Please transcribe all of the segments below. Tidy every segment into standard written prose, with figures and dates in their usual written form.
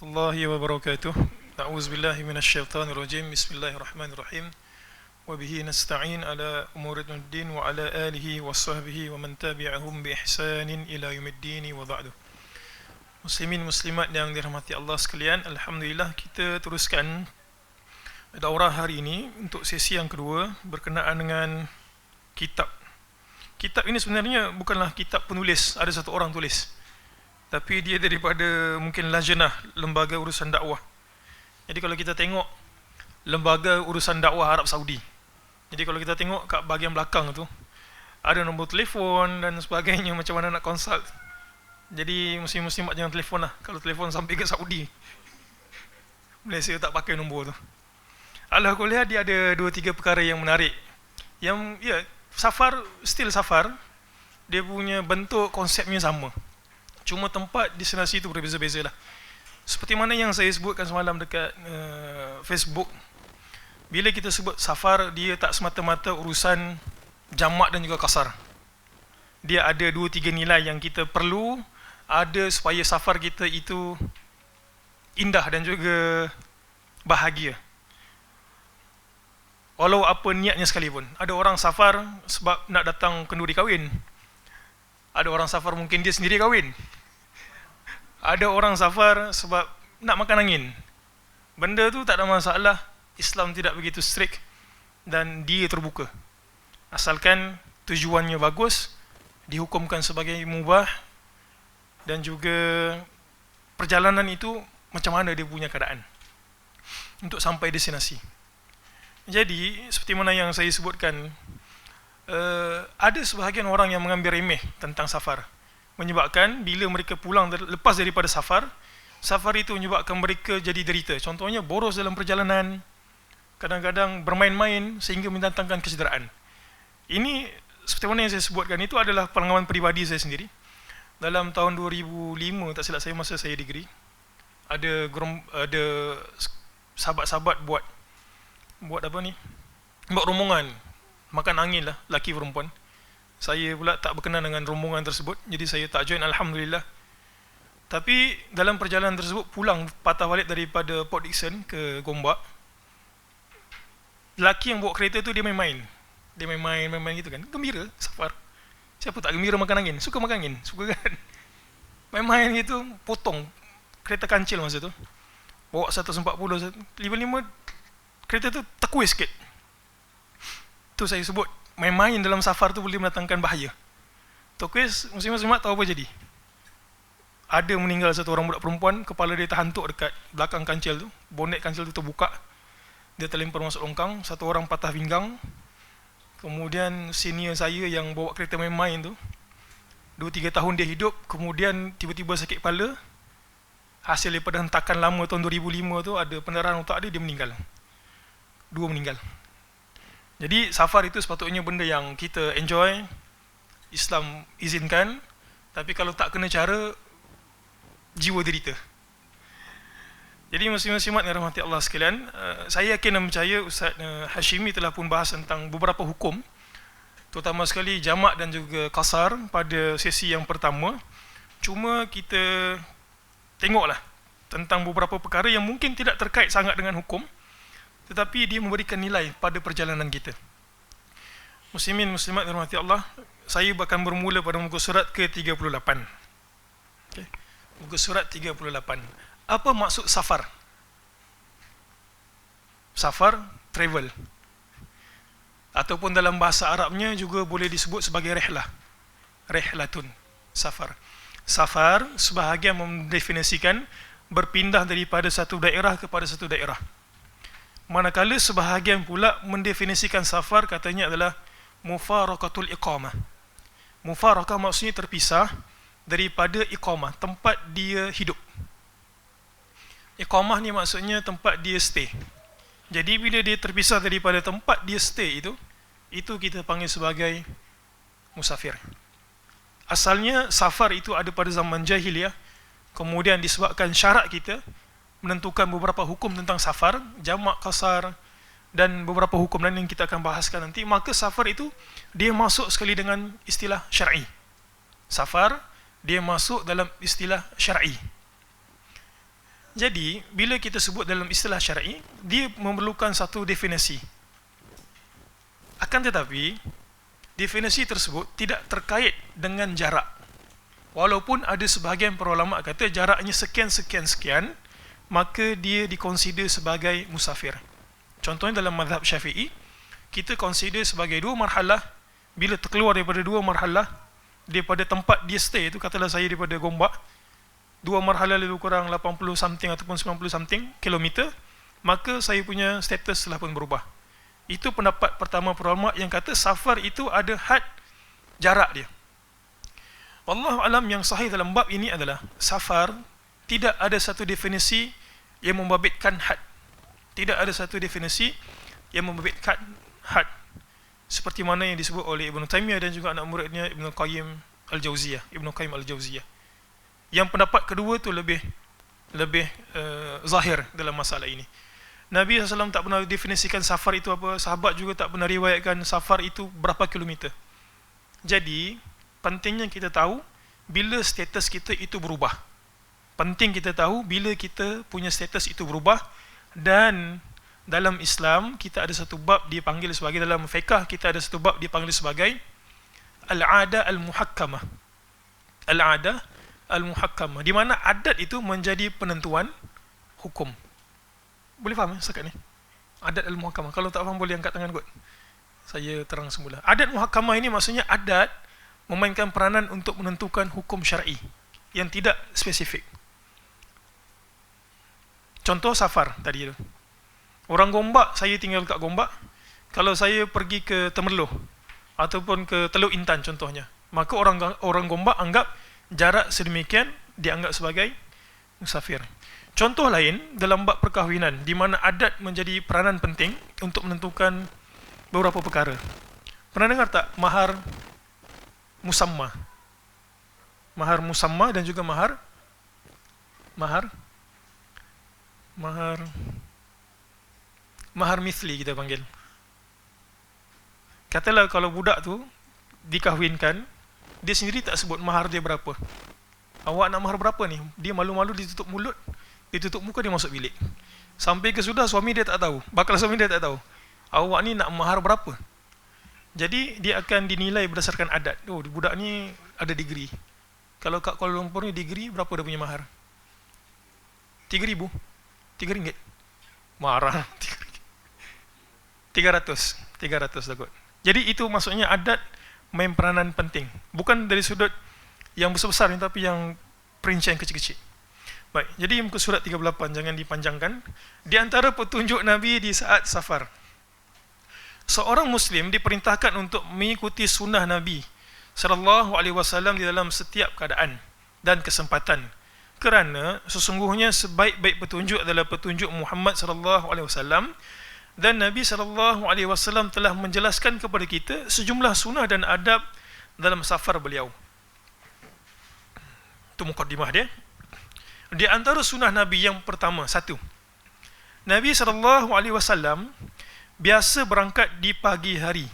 warahmatullahi wabarakatuh. A'udzubillahi minasyaitonirrajim. Bismillahirrahmanirrahim. Wa bihi nasta'in ala umuriddin wa ala alihi wa sahbihi wa man tabi'ahum bi ihsanin ila yaumiddin wa ba'du. Muslimin muslimat yang dirahmati Allah sekalian, alhamdulillah kita teruskan daurah hari ini untuk sesi yang kedua berkenaan dengan kitab. Kitab ini sebenarnya bukanlah kitab penulis, ada satu orang tulis, tapi dia daripada mungkin lajnah lembaga urusan dakwah. Jadi kalau kita tengok lembaga urusan dakwah Arab Saudi, jadi kalau kita tengok kat bahagian belakang tu ada nombor telefon dan sebagainya, macam mana nak consult. Jadi muslim-muslimat jangan telefon lah kalau telefon sampai ke Saudi. Malaysia tak pakai nombor tu. Ala kuliah dia ada 2-3 perkara yang menarik. Yang safar, still safar, dia punya bentuk konsepnya sama, cuma tempat destinasi itu berbeza-beza lah. Seperti mana yang saya sebutkan semalam dekat Facebook, bila kita sebut safar, dia tak semata-mata urusan jamak dan juga kasar. Dia ada 2-3 nilai yang kita perlu ada supaya safar kita itu indah dan juga bahagia. Walau apa niatnya sekalipun. Ada orang safar sebab nak datang kenduri kahwin. Ada orang safar mungkin dia sendiri kahwin. Ada orang safar sebab nak makan angin. Benda tu tak ada masalah. Islam tidak begitu strict dan dia terbuka. Asalkan tujuannya bagus, dihukumkan sebagai mubah, dan juga perjalanan itu macam mana dia punya keadaan untuk sampai destinasi. Jadi seperti mana yang saya sebutkan, ada sebahagian orang yang mengambil remeh tentang safar, menyebabkan bila mereka pulang lepas daripada safar, safar itu menyebabkan mereka jadi derita. Contohnya boros dalam perjalanan, kadang-kadang bermain-main sehingga mendatangkan kesederaan. Ini seperti mana yang saya sebutkan, itu adalah pengalaman peribadi saya sendiri. Dalam tahun 2005, tak silap saya, masa saya degree, ada sahabat-sahabat buat apa ni, buat rombongan makan angin lah, laki perempuan. Saya pula tak berkenan dengan rombongan tersebut, jadi saya tak join, alhamdulillah. Tapi dalam perjalanan tersebut, pulang patah balik daripada Port Dickson ke Gombak, lelaki yang bawa kereta tu dia main-main gitu kan, gembira safar. Siapa tak gembira makan angin, suka makan angin, suka kan. Main-main gitu, potong kereta kancil masa tu, bawa 140, 55, kereta tu terkuih sikit. Tu saya sebut, main-main dalam safar tu boleh mendatangkan bahaya. Terkuih, muslim-muslimat tahu apa jadi? Ada meninggal satu orang budak perempuan, kepala dia terhantuk dekat belakang kancil tu, bonet kancil tu terbuka, dia terlempar masuk longkang. Satu orang patah pinggang. Kemudian senior saya yang bawa kereta main-main tu, 2-3 tahun dia hidup, kemudian tiba-tiba sakit kepala, hasil daripada hentakan lama tahun 2005 tu, ada pendarahan otak dia meninggal. 2 meninggal. Jadi safar itu sepatutnya benda yang kita enjoy, Islam izinkan, tapi kalau tak kena cara, jiwa derita. Jadi muslim-muslimat yang rahmati Allah sekalian, saya yakin dan percaya Ustaz Hashimi telah pun bahas tentang beberapa hukum, terutama sekali jamak dan juga kasar pada sesi yang pertama. Cuma kita tengoklah tentang beberapa perkara yang mungkin tidak terkait sangat dengan hukum, tetapi dia memberikan nilai pada perjalanan kita. Muslimin muslimat yang dirahmati Allah, saya akan bermula pada muka surat ke-38. Okay. Muka surat 38. Apa maksud safar? Safar, travel. Ataupun dalam bahasa Arabnya juga boleh disebut sebagai rihlah. Rihlatun, safar. Safar sebahagian mendefinisikan berpindah daripada satu daerah kepada satu daerah. Manakala sebahagian pula mendefinisikan safar, katanya adalah mufaraqatul iqamah. Mufaraqah maksudnya terpisah daripada iqamah, tempat dia hidup. Iqamah ni maksudnya tempat dia stay. Jadi bila dia terpisah daripada tempat dia stay itu kita panggil sebagai musafir. Asalnya safar itu ada pada zaman jahiliyah, kemudian disebabkan syarak kita menentukan beberapa hukum tentang safar, jamak, kasar, dan beberapa hukum lain yang kita akan bahaskan nanti, maka safar itu dia masuk sekali dengan istilah syar'i. Safar dia masuk dalam istilah syar'i. Jadi, bila kita sebut dalam istilah syar'i, dia memerlukan satu definisi. Akan tetapi, definisi tersebut tidak terkait dengan jarak. Walaupun ada sebahagian para ulama kata jaraknya sekian, maka dia dikonsider sebagai musafir. Contohnya dalam mazhab Syafi'i, kita consider sebagai dua marhalah. Bila terkeluar daripada dua marhalah, daripada tempat dia stay itu, katalah saya daripada Gombak, dua marhalah lebih kurang 80 something ataupun 90 something kilometer, maka saya punya status telah pun berubah. Itu pendapat pertama para ulama yang kata safar itu ada had jarak dia. Wallahu alam, yang sahih dalam bab ini adalah safar tidak ada satu definisi yang membabitkan had. Tidak ada satu definisi yang membabitkan had. Seperti mana yang disebut oleh Ibn Taymiyah dan juga anak muridnya Ibn Qayyim Al-Jauziyah. Yang pendapat kedua tu lebih zahir dalam masalah ini. Nabi SAW tak pernah definisikan safar itu apa, sahabat juga tak pernah riwayatkan safar itu berapa kilometer. Jadi, pentingnya kita tahu bila status kita itu berubah. Penting kita tahu bila kita punya status itu berubah. Dan dalam Islam kita ada satu bab dipanggil sebagai, dalam fiqh kita ada satu bab dipanggil sebagai al-'adah al-muhakkamah. Al-'adah al-muhakkamah, di mana adat itu menjadi penentuan hukum. Boleh faham setakat ni? Adat al-muhakkamah. Kalau tak faham boleh angkat tangan kot. Saya terang semula. Adat muhakkamah ini maksudnya adat memainkan peranan untuk menentukan hukum syar'i yang tidak spesifik. Contoh safar tadi tu. Orang Gombak, saya tinggal kat Gombak. Kalau saya pergi ke Temerloh ataupun ke Teluk Intan contohnya, maka orang Gombak anggap jarak sedemikian dianggap sebagai musafir. Contoh lain dalam bab perkahwinan, di mana adat menjadi peranan penting untuk menentukan beberapa perkara. Pernah dengar tak mahar musamma? Mahar musamma dan juga mahar mithli kita panggil. Katalah kalau budak tu dikahwinkan, dia sendiri tak sebut mahar dia berapa. Awak nak mahar berapa ni? Dia malu-malu, dia tutup mulut, dia tutup muka, dia masuk bilik. Sampai ke sudah suami dia tak tahu, bakal suami dia tak tahu awak ni nak mahar berapa. Jadi dia akan dinilai berdasarkan adat. Oh, budak ni ada degree. Kalau kat Kuala Lumpur ni degree berapa dia punya mahar? 3,000, RM3. Marah. 300 takut. Jadi itu maksudnya adat main peranan penting. Bukan dari sudut yang besar-besar ni, tapi yang perincian kecil-kecil. Baik, jadi muka surat 38, jangan dipanjangkan. Di antara petunjuk Nabi di saat safar, seorang Muslim diperintahkan untuk mengikuti sunnah Nabi SAW di dalam setiap keadaan dan kesempatan. Kerana sesungguhnya sebaik-baik petunjuk adalah petunjuk Muhammad SAW, dan Nabi SAW telah menjelaskan kepada kita sejumlah sunnah dan adab dalam safar beliau. Itu mukadimah dia. Di antara sunnah Nabi yang pertama, satu, Nabi SAW biasa berangkat di pagi hari,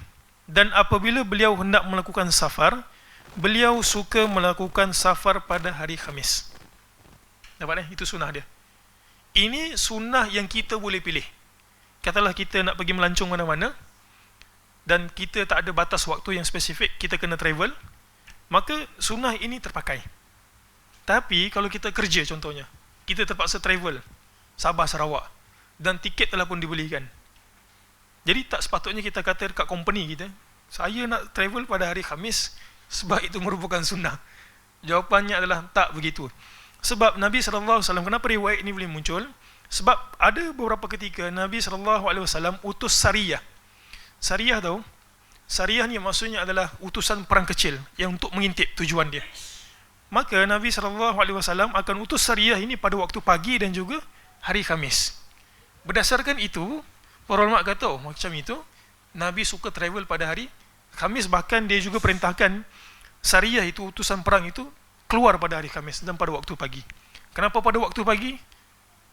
dan apabila beliau hendak melakukan safar, beliau suka melakukan safar pada hari Khamis. Nampak itu sunnah dia. Ini sunnah yang kita boleh pilih. Katalah kita nak pergi melancong mana-mana dan kita tak ada batas waktu yang spesifik, kita kena travel, maka sunnah ini terpakai. Tapi kalau kita kerja contohnya, kita terpaksa travel Sabah Sarawak dan tiket telah pun dibelikan. Jadi tak sepatutnya kita kata dekat company kita, saya nak travel pada hari Khamis sebab itu merupakan sunnah. Jawapannya adalah tak begitu. Sebab Nabi SAW, kenapa riwayat ini boleh muncul? Sebab ada beberapa ketika Nabi SAW utus Sariyah. Sariyah tahu? Sariyah ni maksudnya adalah utusan perang kecil yang untuk mengintip tujuan dia. Maka Nabi SAW akan utus Sariyah ini pada waktu pagi dan juga hari Khamis. Berdasarkan itu, para ulama kata, oh, macam itu Nabi suka travel pada hari Khamis. Bahkan dia juga perintahkan Sariyah itu, utusan perang itu, keluar pada hari Khamis dan pada waktu pagi. Kenapa pada waktu pagi?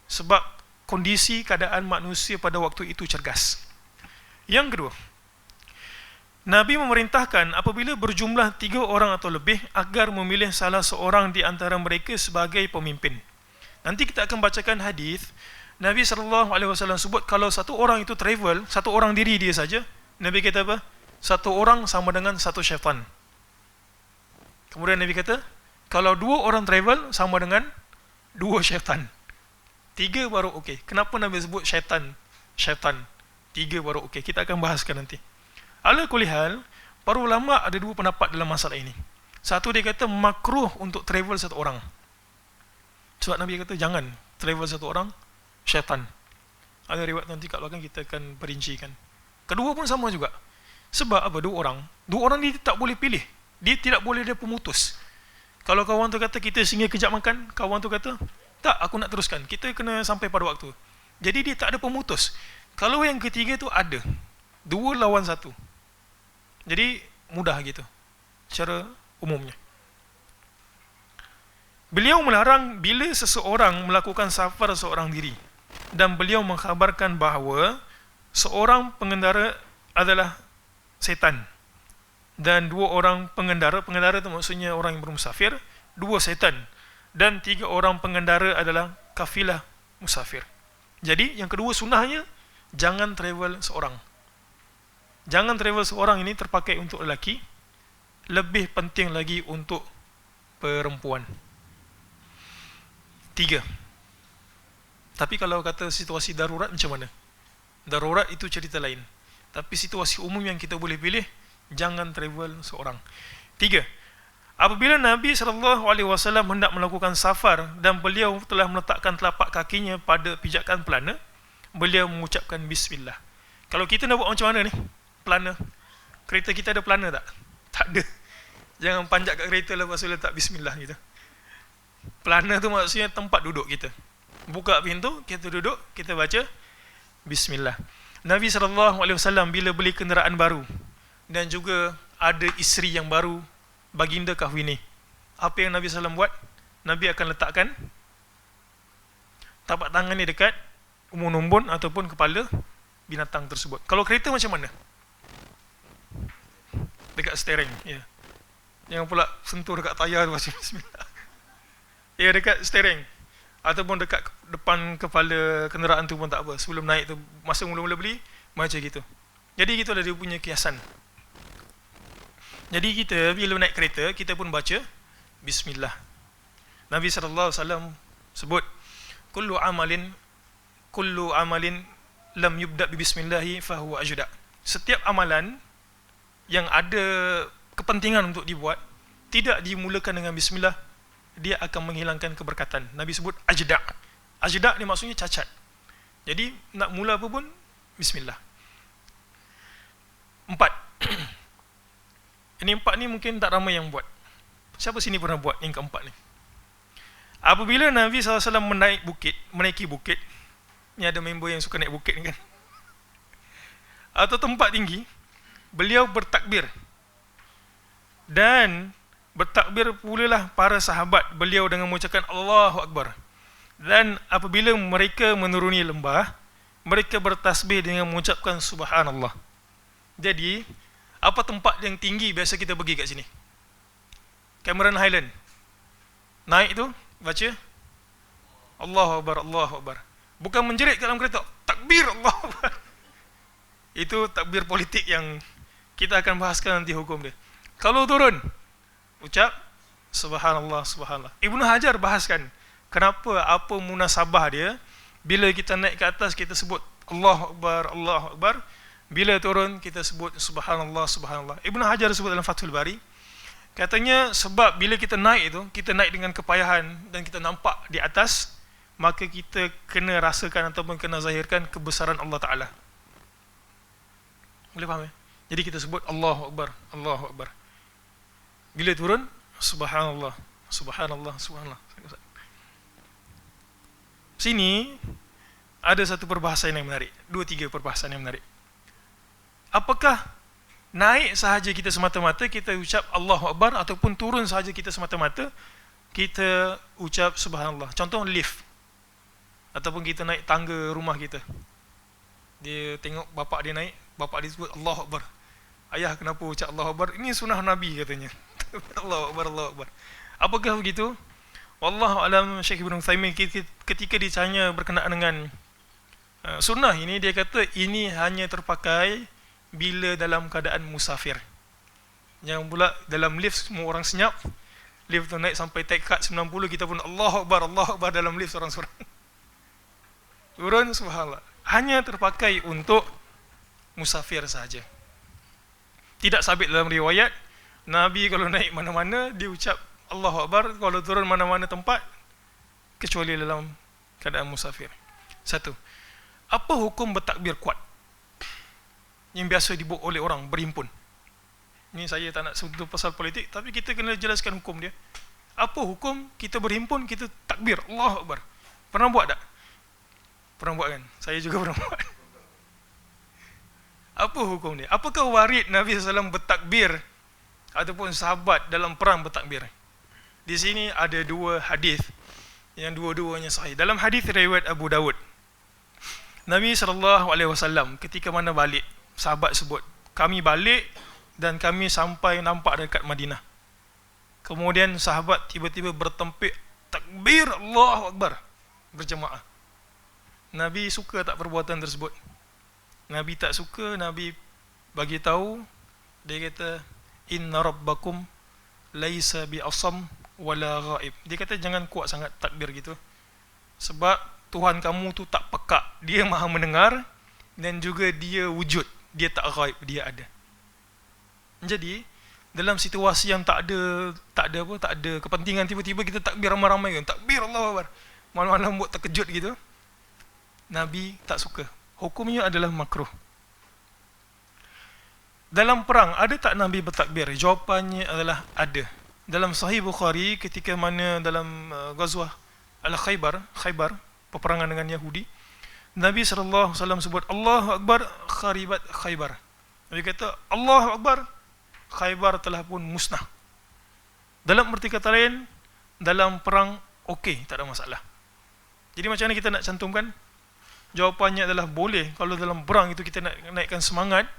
Sebab kondisi keadaan manusia pada waktu itu cergas. Yang kedua, Nabi memerintahkan apabila berjumlah 3 orang atau lebih agar memilih salah seorang di antara mereka sebagai pemimpin. Nanti kita akan bacakan hadis Nabi SAW sebut kalau satu orang itu travel, satu orang diri dia saja, Nabi kata apa? Satu orang sama dengan satu syaitan. Kemudian Nabi kata, kalau dua orang travel sama dengan dua syaitan. Tiga baru okey. Kenapa Nabi sebut syaitan? Syaitan. Tiga baru okey. Kita akan bahaskan nanti. Ala kulli hal, para ulama ada dua pendapat dalam masalah ini. Satu dia kata makruh untuk travel satu orang. Sebab Nabi kata jangan travel satu orang, syaitan. Ada riwayat nanti kat belakang kita akan perincikan. Kedua pun sama juga. Sebab apa? Dua orang ni tak boleh pilih. Dia tidak boleh dia pemutus. Kalau kawan tu kata kita singgah kejap makan, kawan tu kata tak, aku nak teruskan. Kita kena sampai pada waktu. Jadi dia tak ada pemutus. Kalau yang ketiga tu ada. Dua lawan satu. Jadi mudah gitu. Secara umumnya. Beliau melarang bila seseorang melakukan safar seorang diri. Dan beliau mengkhabarkan bahawa seorang pengendara adalah setan. Dan dua orang pengendara itu maksudnya orang yang bermusafir, dua setan. Dan tiga orang pengendara adalah kafilah musafir. Jadi yang kedua sunnahnya, jangan travel seorang. Jangan travel seorang ini terpakai untuk lelaki. Lebih penting lagi untuk perempuan. 3. Tapi kalau kata situasi darurat macam mana? Darurat itu cerita lain. Tapi situasi umum yang kita boleh pilih, jangan travel seorang. 3. Apabila Nabi SAW hendak melakukan safar dan beliau telah meletakkan telapak kakinya pada pijakan pelana, beliau mengucapkan bismillah. Kalau kita nak buat macam mana ni? Pelana. Kereta kita ada pelana tak? Tak ada. Jangan panjat kat kereta lepas tu letak bismillah gitu. Pelana tu maksudnya tempat duduk kita. Buka pintu, kita duduk, kita baca bismillah. Nabi SAW bila beli kenderaan baru dan juga ada isteri yang baru, baginda kahwini, apa yang Nabi SAW buat? Nabi akan letakkan tapak tangan ni dekat umbun-umbun ataupun kepala binatang tersebut. Kalau kereta macam mana? Dekat steering, ya. Jangan pula sentuh dekat tayar baca bismillah. Ya, dekat steering ataupun dekat depan kepala kenderaan tu pun tak apa. Sebelum naik tu, masa mula-mula beli, macam gitu. Jadi gitu ada dia punya kiasan. Jadi kita bila naik kereta, kita pun baca bismillah. Nabi SAW sebut kullu amalin lam yubda bi bismillahi fahuwa ajda. Setiap amalan yang ada kepentingan untuk dibuat tidak dimulakan dengan bismillah, dia akan menghilangkan keberkatan. Nabi sebut ajda. Ajda ni maksudnya cacat. Jadi nak mula apa pun bismillah. 4. Ini 4 ni mungkin tak ramai yang buat. Siapa sini pernah buat yang keempat ni? Apabila Nabi SAW menaiki bukit, ni ada member yang suka naik bukit ni kan, atau tempat tinggi, beliau bertakbir. Dan bertakbir pulalah para sahabat beliau dengan mengucapkan Allahu Akbar. Dan apabila mereka menuruni lembah, mereka bertasbih dengan mengucapkan Subhanallah. Jadi, apa tempat yang tinggi biasa kita pergi kat sini? Cameron Highland. Naik tu, baca Allahu Akbar, Allahu Akbar. Bukan menjerit dalam kereta, takbir Allahu Akbar. Itu takbir politik yang kita akan bahaskan nanti hukum dia. Kalau turun, ucap Subhanallah, Subhanallah. Ibnu Hajar bahaskan kenapa, apa munasabah dia. Bila kita naik ke atas, kita sebut Allahu Akbar, Allahu Akbar. Bila turun, kita sebut Subhanallah, Subhanallah. Ibnu Hajar sebut dalam Fathul Bari, katanya sebab bila kita naik itu, kita naik dengan kepayahan dan kita nampak di atas, maka kita kena rasakan ataupun kena zahirkan kebesaran Allah Ta'ala. Boleh faham ya? Jadi kita sebut Allahu Akbar, Allahu Akbar. Bila turun, Subhanallah, Subhanallah, Subhanallah. Sini ada satu perbahasan yang menarik, 2-3 perbahasan yang menarik. Apakah naik sahaja kita semata-mata kita ucap Allahu Akbar, ataupun turun sahaja kita semata-mata kita ucap Subhanallah? Contoh lift, ataupun kita naik tangga rumah kita, dia tengok bapak dia naik, bapak dia sebut Allahu Akbar. Ayah kenapa ucap Allahu Akbar? Ini sunnah Nabi katanya. Allahu Akbar, Allahu Akbar. Apakah begitu? Wallahu alam. Syekh Ibn Uthaymin ketika ditanya berkenaan dengan sunnah ini, dia kata ini hanya terpakai bila dalam keadaan musafir. Yang pula dalam lift semua orang senyap, lift tu naik sampai tingkat 90, kita pun Allahu Akbar dalam lift seorang-seorang. Turun, subhanallah. Hanya terpakai untuk musafir saja. Tidak sabit dalam riwayat Nabi kalau naik mana-mana dia ucap Allahu Akbar, kalau turun mana-mana tempat kecuali dalam keadaan musafir. Satu, apa hukum bertakbir kuat yang biasa dibuat oleh orang berhimpun? Ini saya tak nak sebut pasal politik, tapi kita kena jelaskan hukum dia. Apa hukum kita berhimpun, kita takbir Allahu Akbar? Pernah buat tak? Pernah buat kan? Saya juga pernah buat. Apa hukum dia? Apakah warid Nabi SAW bertakbir ataupun sahabat dalam perang bertakbir? Di sini ada dua hadis yang dua-duanya sahih. Dalam hadis riwayat Abu Dawud, Nabi SAW ketika mana balik, sahabat sebut, kami balik dan kami sampai nampak dekat Madinah. Kemudian sahabat tiba-tiba bertempik takbir Allahu Akbar berjemaah. Nabi suka tak perbuatan tersebut? Nabi tak suka. Nabi bagi tahu, dia kata inna rabbakum laisa bi asam wala ghaib. Dia kata jangan kuat sangat takbir gitu, sebab Tuhan kamu tu tak pekak, dia maha mendengar dan juga dia wujud, dia tak ghaib, dia ada. Jadi dalam situasi yang tak ada kepentingan, tiba-tiba kita takbir ramai-ramai kan, takbir Allahu Akbar, malam-malam buat terkejut gitu, Nabi tak suka. Hukumnya adalah makruh. Dalam perang ada tak Nabi bertakbir? Jawapannya adalah ada. Dalam Sahih Bukhari ketika mana dalam Ghazwah Al-Khaybar, peperangan dengan Yahudi, Nabi SAW sebut Allahu Akbar kharibat Khaybar. Nabi kata Allahu Akbar, Khaybar telah pun musnah. Dalam arti kata lain, dalam perang okey, tak ada masalah. Jadi macam mana kita nak cantumkan? Jawapannya adalah boleh. Kalau dalam perang itu kita nak naikkan semangat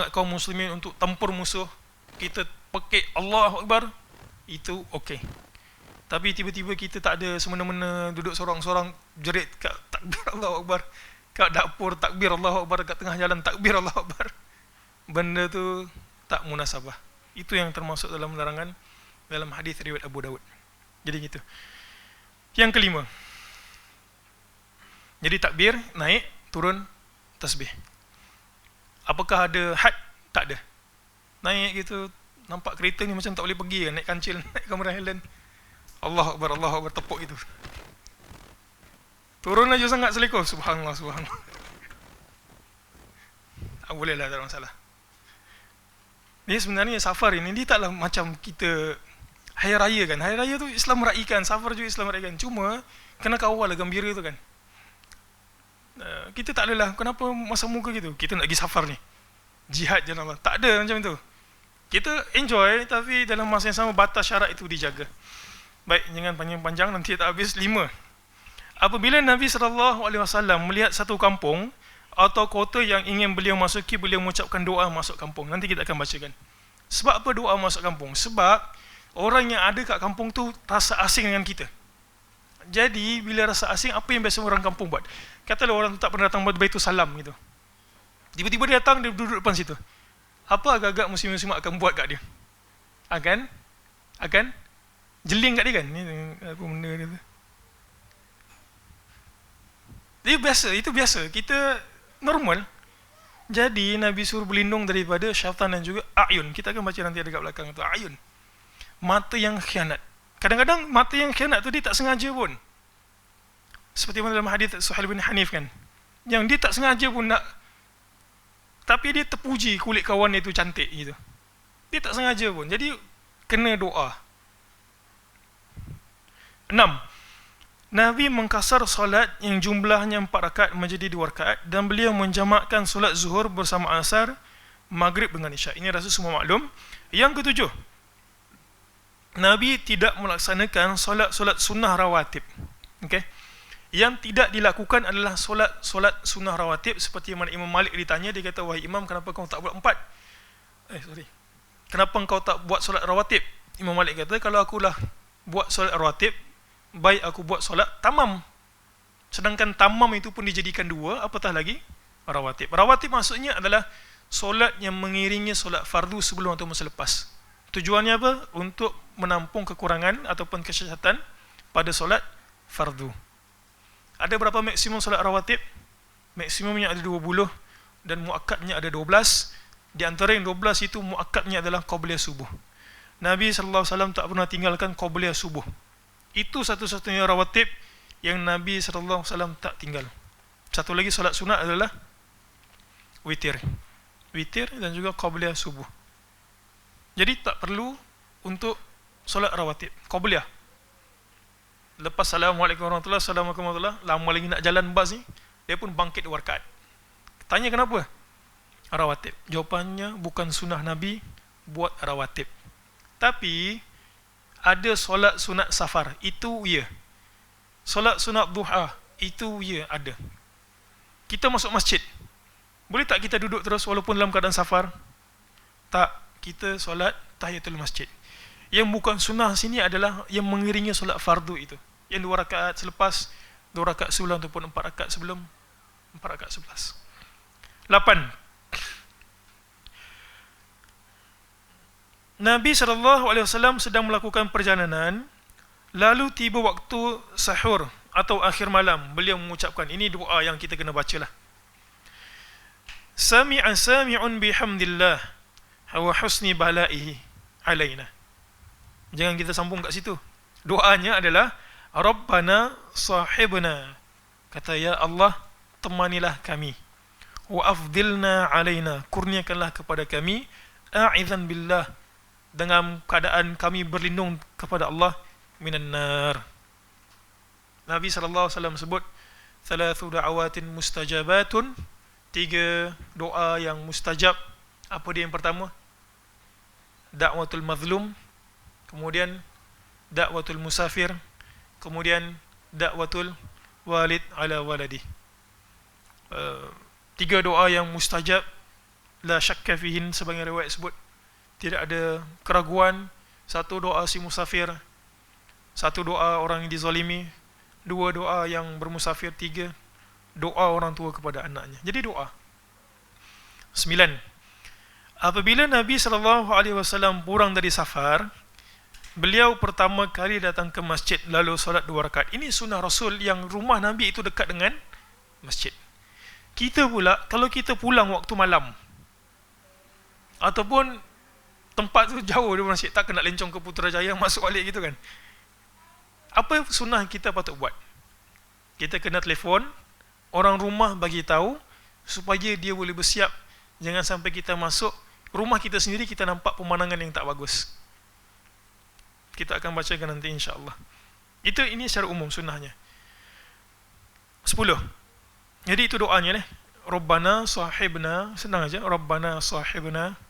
kaum muslimin untuk tempur musuh, kita pekik Allahu Akbar, itu okey. Tapi tiba-tiba kita tak ada, semena-mena duduk sorang-sorang jerit kat takbir Allahu Akbar, kat dapur takbir Allahu Akbar, kat tengah jalan takbir Allahu Akbar, benda tu tak munasabah. Itu yang termasuk dalam larangan dalam hadis riwayat Abu Dawud. Jadi gitu. Yang kelima, jadi takbir, naik, turun, tasbih. Apakah ada had? Tak ada. Naik gitu, nampak kereta ni macam tak boleh pergi kan, naik kancil, naik Cameron Highland, Allahu Akbar, tepuk gitu. Turun aja sangat selekor, subhanallah. Tak boleh lah, tak ada masalah. Dia sebenarnya safar ini, dia taklah macam kita Hari Raya kan. Hari Raya tu Islam meraihkan, safar juga Islam meraihkan. Cuma, kena kawal lah gembira tu kan. Kita tak adalah, kenapa masa muka gitu? Kita nak pergi safar ni, jihad je nama. Tak ada macam tu. Kita enjoy, tapi dalam masa yang sama batas syarat itu dijaga. Baik, jangan panjang-panjang, nanti tak habis. 5. Apabila Nabi SAW melihat satu kampung atau kota yang ingin beliau masuki, beliau mengucapkan doa masuk kampung. Nanti kita akan bacakan. Sebab apa doa masuk kampung? Sebab orang yang ada kat kampung tu rasa asing dengan kita. Jadi bila rasa asing, apa yang biasa orang kampung buat? Katalah orang tu tak pernah datang Baitul Salam gitu, tiba-tiba dia datang, dia duduk depan situ. Apa agak-agak muslim-muslimat akan buat kat dia? Akan jeling kat dia kan, ni apa benda dia tu. Itu biasa, kita normal. Jadi Nabi suruh berlindung daripada syaitan dan juga a'yun. Kita akan baca nanti ada kat belakang tu, a'yun, mata yang khianat. Kadang-kadang mata yang khianat tu dia tak sengaja pun. Seperti dalam hadis Suhail bin Hanif kan, yang dia tak sengaja pun nak, tapi dia terpuji kulit kawan dia tu cantik gitu. Dia tak sengaja pun. Jadi kena doa. 6. Nabi mengkasar solat yang jumlahnya 4 rakaat menjadi 2 rakaat, dan beliau menjamakkan solat zuhur bersama asar, maghrib dengan isyak. Ini rasa semua maklum. Yang ke-7, Nabi tidak melaksanakan solat sunnah rawatib. Okey. Yang tidak dilakukan adalah solat sunnah rawatib, seperti mana Imam Malik ditanya, dia kata, wahai Imam, kenapa kau tak buat 4? Kenapa kau tak buat solat rawatib? Imam Malik kata, kalau akulah buat solat rawatib, baik aku buat solat tamam. Sedangkan tamam itu pun dijadikan dua, apatah lagi rawatib. Rawatib maksudnya adalah solat yang mengiringi solat fardu sebelum atau selepas. Tujuannya apa? Untuk menampung kekurangan ataupun kesyahatan pada solat fardu. Ada berapa maksimum solat rawatib? Maksimumnya ada 20 dan muakkadnya ada 12. Di antara yang 12 itu muakkadnya adalah qabliyah subuh. Nabi SAW tak pernah tinggalkan qabliyah subuh. Itu satu-satunya rawatib yang Nabi SAW tak tinggal. Satu lagi solat sunat adalah witir. Witir dan juga qabliyah subuh. Jadi tak perlu untuk solat rawatib. Qabliyah. Lepas Assalamualaikum warahmatullahi wabarakatuh, lama lagi nak jalan bas ni, dia pun bangkit 2 rakaat. Tanya kenapa? Rawatib. Jawapannya bukan sunnah Nabi buat rawatib. Tapi ada solat sunat safar, itu ya. Solat sunat duha, itu ya ada. Kita masuk masjid, boleh tak kita duduk terus walaupun dalam keadaan safar? Tak, kita solat tahiyatul masjid. Yang bukan sunnah sini adalah yang mengiringi solat fardu itu. Yang 2 rakaat selepas, 2 rakaat sebelum ataupun 4 rakaat sebelum, 4 rakaat 11. 8. Nabi SAW sedang melakukan perjalanan, lalu tiba waktu sahur atau akhir malam. Beliau mengucapkan, ini doa yang kita kena bacalah. Sami'a sami'un bihamdillah wa husni balaihi alaina. Jangan kita sambung kat situ. Doanya adalah Rabbana sahibna. Kata, ya Allah, temanilah kami. Wa afdilna alaina. Kurniakanlah kepada kami. A'idhan billah. Dengan keadaan kami berlindung kepada Allah minan nar. Nabi SAW sebut 3 da'awatin mustajabatun, 3 doa yang mustajab. Apa dia yang pertama? Da'watul mazlum, kemudian da'watul musafir, kemudian da'watul walid ala waladi. 3 doa yang mustajab, la syakka fihin, sebagian riwayat sebut tidak ada keraguan. 1 doa si musafir, 1 doa orang yang dizalimi, 2 doa yang bermusafir, 3 doa orang tua kepada anaknya. Jadi doa. 9. Apabila Nabi SAW pulang dari safar, beliau pertama kali datang ke masjid lalu solat 2 rakaat. Ini sunnah Rasul yang rumah Nabi itu dekat dengan masjid. Kita pula, kalau kita pulang waktu malam ataupun tempat tu jauh dari masjid, tak kena lencong ke Putrajaya masuk balik gitu kan, apa sunnah kita patut buat? Kita kena telefon orang rumah, bagi tahu supaya dia boleh bersiap. Jangan sampai kita masuk rumah kita sendiri, kita nampak pemandangan yang tak bagus. Kita akan bacakan nanti insya-Allah. Ini secara umum sunnahnya. 10. Jadi itu doanya ni. Rabbana sahibna, senang aja. Rabbana sahibna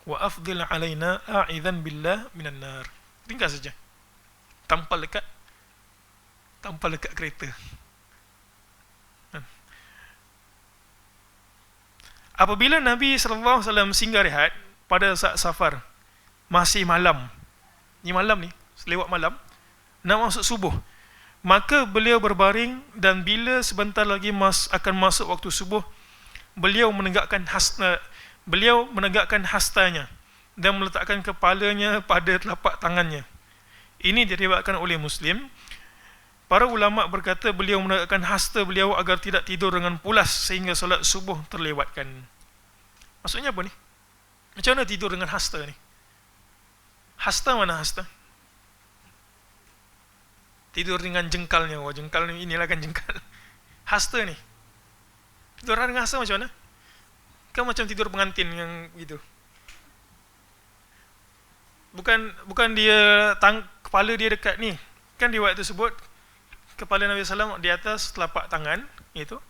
wa afdil alaina a'idhan billah minan nar. Ringkas saja. Tampal dekat kereta. Apabila Nabi SAW singgah rehat pada saat safar, masih malam, ni malam ni, lewat malam, nak masuk subuh, maka beliau berbaring, dan bila sebentar lagi akan masuk waktu subuh, beliau menegakkan hastanya dan meletakkan kepalanya pada telapak tangannya. Ini diriwayatkan oleh Muslim. Para ulama berkata beliau menegakkan hasta beliau agar tidak tidur dengan pulas sehingga solat subuh terlewatkan. Maksudnya apa ni? Macam mana tidur dengan hasta ni? Hasta mana hasta? Tidur dengan jengkalnya. Wah, jengkal ni, inilah kan jengkal. Hasta ni, tidur dengan hasta macam mana? Kan macam tidur pengantin yang gitu. Bukan dia kepala dia dekat ni. Kan riwayat tersebut kepala Nabi SAW di atas telapak tangan, itu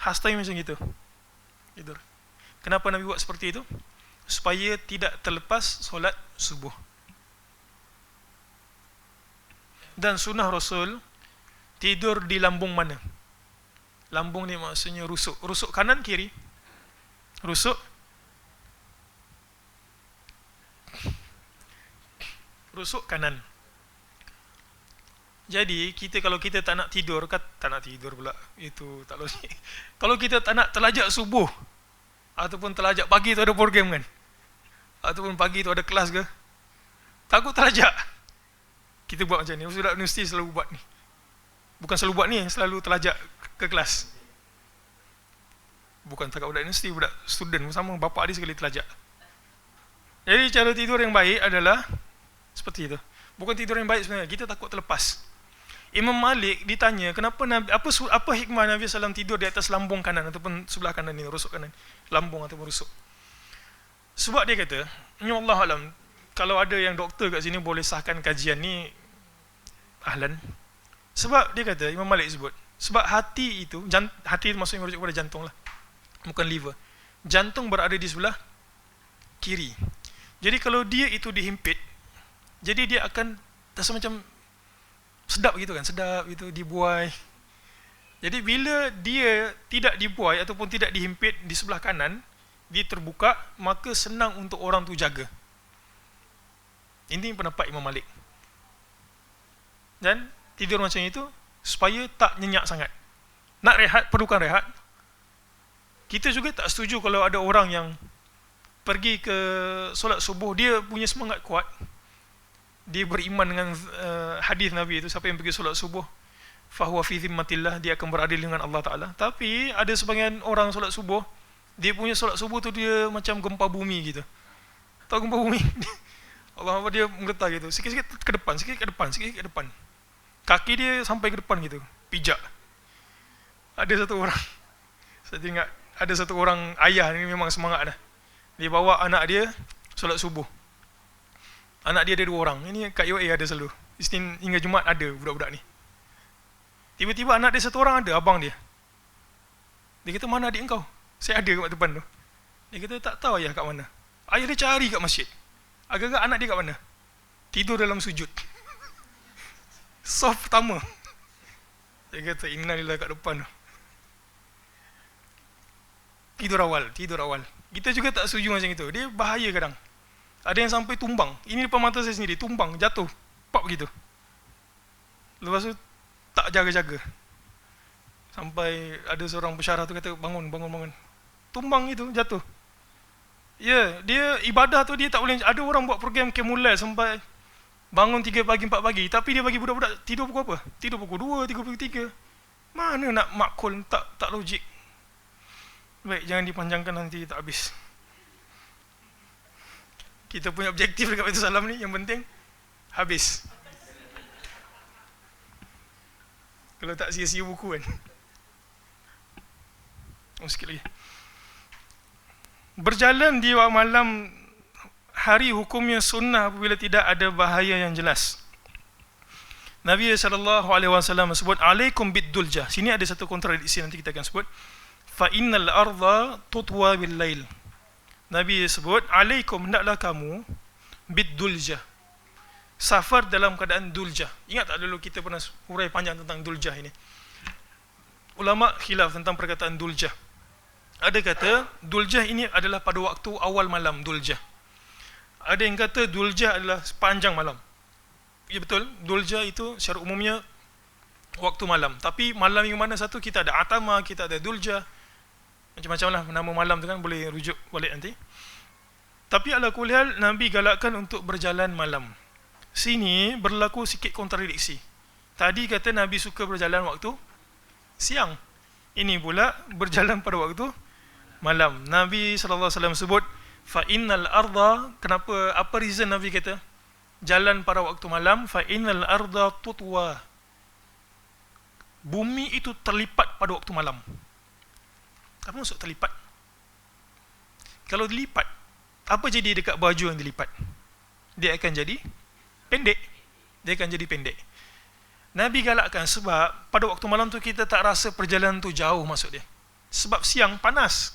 hasta macam gitu. Tidur. Kenapa Nabi buat seperti itu? Supaya tidak terlepas solat subuh. Dan sunnah Rasul tidur di lambung mana? Lambung ni maksudnya rusuk. Rusuk kanan kiri. Rusuk rusuk kanan. Jadi kalau kita tak nak tidur, tak nak tidur pula, itu tak logik. Kalau kita tak nak terlajak subuh ataupun terlajak pagi tu ada program kan, ataupun pagi tu ada kelas ke, takut terlajak, kita buat macam ni. Budak universiti selalu buat ni, bukan selalu buat ni, selalu terlajak ke kelas. Bukan tak budak universiti, budak student sama, bapak dia sekali terlajak. Jadi cara tidur yang baik adalah seperti itu. Bukan tidur yang baik sebenarnya, kita takut terlepas. Imam Malik ditanya, kenapa Nabi, apa hikmah Nabi SAW tidur di atas lambung kanan ataupun sebelah kanan ni, rusuk kanan, lambung ataupun rusuk. Sebab dia kata, ya Allah alam, kalau ada yang doktor kat sini boleh sahkan kajian ni, ahlan. Sebab dia kata, Imam Malik sebut, sebab hati itu, hati itu maksudnya merujuk kepada jantung lah, bukan liver. Jantung berada di sebelah kiri. Jadi kalau dia itu dihimpit, jadi dia akan rasa macam sedap gitu kan, sedap gitu, dibuai. Jadi bila dia tidak dibuai ataupun tidak dihimpit di sebelah kanan, dia terbuka, maka senang untuk orang tu jaga. Ini pendapat Imam Malik. Dan tidur macam itu supaya tak nyenyak sangat. Nak rehat, perlukan rehat. Kita juga tak setuju kalau ada orang yang pergi ke solat subuh, dia punya semangat kuat, dia beriman dengan hadis Nabi itu, siapa yang pergi solat subuh fahuwa fi zimmatillah, dia akan berada dengan Allah Ta'ala. Tapi ada sebahagian orang solat subuh, dia punya solat subuh tu dia macam gempa bumi gitu. Tahu gempa bumi? Allah, dia menggetar gitu, sikit-sikit ke depan, sikit ke depan, sikit ke depan, kaki dia sampai ke depan gitu, pijak. Ada satu orang, saya ingat, ada satu orang ayah ni memang semangat dah, dia bawa anak dia solat subuh. Anak dia ada 2 orang. Ini kat UAE ada selalu. Isnin hingga Jumaat ada budak-budak ni. Tiba-tiba anak dia 1 orang ada, abang dia. Dia kata, mana adik engkau? Saya ada kat depan tu. Dia kata, tak tahu ayah kat mana. Ayah dia cari kat masjid. Agak-agak anak dia kat mana? Tidur dalam sujud. Soft pertama. Dia kata, innalillah kat depan tu. Tidur awal. Kita juga tak setuju macam itu. Dia bahaya kadang. Ada yang sampai tumbang. Ini depan mata saya sendiri, tumbang, jatuh, pop gitu. Lepas tu tak jaga-jaga. Sampai ada seorang pensyarah tu kata, bangun. Tumbang itu, jatuh. Ya, dia ibadah tu dia tak boleh. Ada orang buat program Qiyamul sampai bangun 3 pagi, 4 pagi, tapi dia bagi budak-budak tidur pukul apa? Tidur pukul 2, 3 pukul 3. Mana nak makul, tak logik. Baik, jangan dipanjangkan nanti tak habis. Kita punya objektif dekat Baitul Salam ni, yang penting habis. Kalau tak sia-sia buku kan. Sikit lagi. Berjalan di waktu malam hari hukumnya sunnah apabila tidak ada bahaya yang jelas. Nabi SAW sebut alaikum bid-duljah. Sini ada satu kontradiksi, nanti kita akan sebut. Fa innal arda tutwa bil lail. Nabi sebut, alaikum, hendaklah kamu bid-duljah, safar dalam keadaan duljah. Ingat tak dulu kita pernah hurai panjang tentang duljah ini? Ulama khilaf tentang perkataan duljah. Ada kata duljah ini adalah pada waktu awal malam, duljah. Ada yang kata duljah adalah sepanjang malam. Ya betul, duljah itu secara umumnya waktu malam. Tapi malam yang mana satu, kita ada atama, kita ada duljah, macam-macam lah nama malam tu kan, boleh rujuk balik nanti. Tapi ala kulli hal, Nabi galakkan untuk berjalan malam. Sini berlaku sikit kontradiksi. Tadi kata Nabi suka berjalan waktu siang, ini pula berjalan pada waktu malam. Nabi SAW sebut fa innal arda, kenapa, apa reason Nabi kata jalan pada waktu malam? Fa innal arda tutwa, bumi itu terlipat pada waktu malam. Apa maksud terlipat? Kalau dilipat, apa jadi dekat baju yang dilipat? Dia akan jadi pendek. Nabi galakkan sebab pada waktu malam tu kita tak rasa perjalanan tu jauh, maksud dia. Sebab siang panas.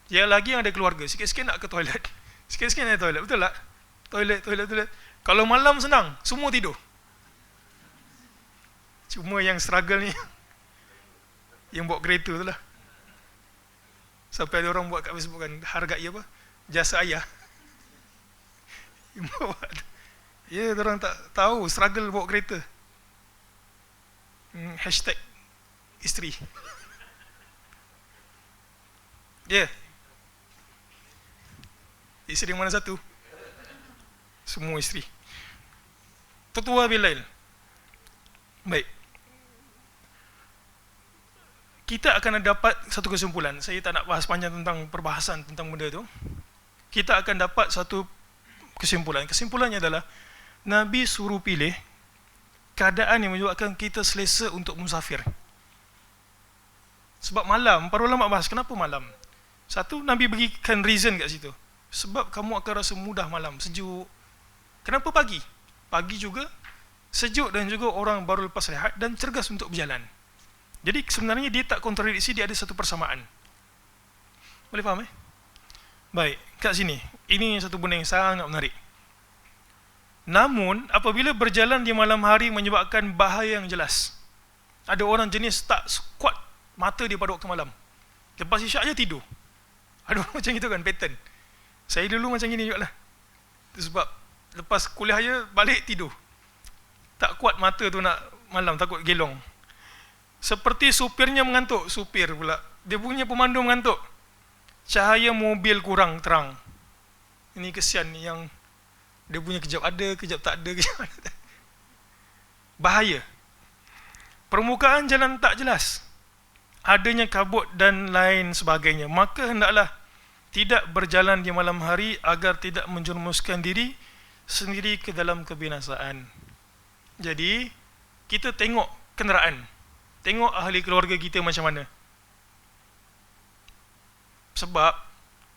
Yang lagi yang ada keluarga, sikit-sikit nak ke toilet. Sikit-sikit nak ke toilet, betul tak? Toilet. Kalau malam senang, semua tidur. Cuma yang struggle ni yang bawa kereta tu lah. Sampai ada orang buat kat Facebook kan, hargai apa? Jasa ayah. Ya, orang tak tahu struggle bawa kereta. Hashtag isteri. Ya. Isteri mana satu? Semua isteri. Tetua Bilail. Baik. Kita akan dapat satu kesimpulan. Saya tak nak bahas panjang tentang perbahasan tentang benda tu. Kita akan dapat satu kesimpulan. Kesimpulannya adalah Nabi suruh pilih keadaan yang menyebabkan kita selesa untuk musafir. Sebab malam, para ulama bahas kenapa malam. Satu, Nabi berikan reason kat situ. Sebab kamu akan rasa mudah malam, sejuk. Kenapa pagi? Pagi juga sejuk dan juga orang baru lepas rehat dan cergas untuk berjalan. Jadi sebenarnya dia tak kontradiksi, dia ada satu persamaan. Boleh faham Baik, kat sini. Ini satu benda yang sangat menarik. Namun, apabila berjalan di malam hari menyebabkan bahaya yang jelas. Ada orang jenis tak kuat mata dia pada waktu malam. Lepas isyak je tidur. Ada orang macam itu kan, pattern. Saya dulu macam gini juga lah. Itu sebab lepas kuliah je balik tidur. Tak kuat mata tu nak malam, takut gelong. Seperti supirnya mengantuk, supir pula. Dia punya pemandu mengantuk. Cahaya mobil kurang terang. Ini kesian yang dia punya kejap ada, kejap tak ada, kejap ada. Bahaya. Permukaan jalan tak jelas. Adanya kabut dan lain sebagainya. Maka hendaklah tidak berjalan di malam hari agar tidak menjerumuskan diri sendiri ke dalam kebinasaan. Jadi, kita tengok kenderaan. Tengok ahli keluarga kita macam mana. Sebab,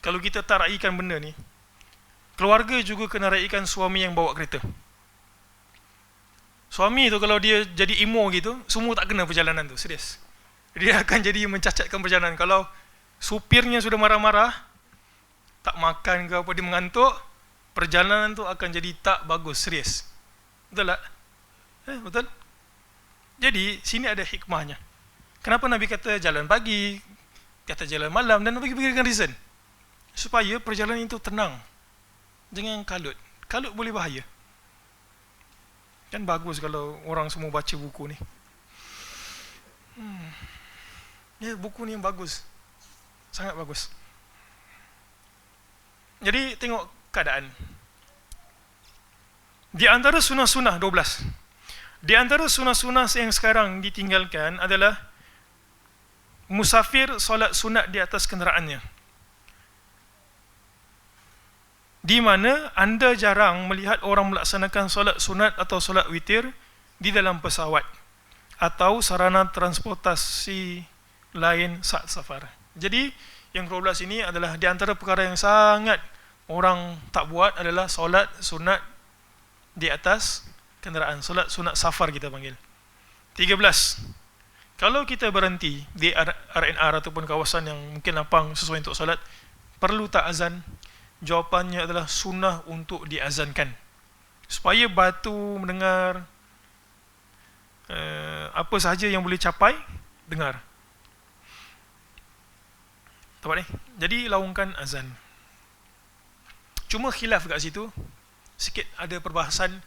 kalau kita tak raikan benda ni, keluarga juga kena raikan suami yang bawa kereta. Suami tu kalau dia jadi emo gitu, semua tak kena perjalanan tu, serius. Dia akan jadi mencacatkan perjalanan. Kalau supirnya sudah marah-marah, tak makan ke apa, dia mengantuk, perjalanan tu akan jadi tak bagus, serius. Betul tak? Betul? Jadi, sini ada hikmahnya. Kenapa Nabi kata jalan pagi, kata jalan malam, dan Nabi berikan reason. Supaya perjalanan itu tenang. Jangan kalut. Kalut boleh bahaya. Kan bagus kalau orang semua baca buku ni. Ya, buku ni yang bagus. Sangat bagus. Jadi, tengok keadaan. Di antara sunah-sunah 12. Di antara sunah-sunah yang sekarang ditinggalkan adalah musafir solat sunat di atas kenderaannya. Di mana anda jarang melihat orang melaksanakan solat sunat atau solat witir di dalam pesawat atau sarana transportasi lain saat safar. Jadi, yang 12 ini adalah di antara perkara yang sangat orang tak buat adalah solat sunat di atas kenderaan, solat sunat safar kita panggil. 13. Kalau kita berhenti di RNR ataupun kawasan yang mungkin lapang sesuai untuk solat, perlu tak azan? Jawapannya adalah sunnah untuk diazankan. Supaya batu mendengar, apa sahaja yang boleh capai, dengar. Nampak ni? Jadi laungkan azan. Cuma khilaf kat situ, sikit ada perbahasan,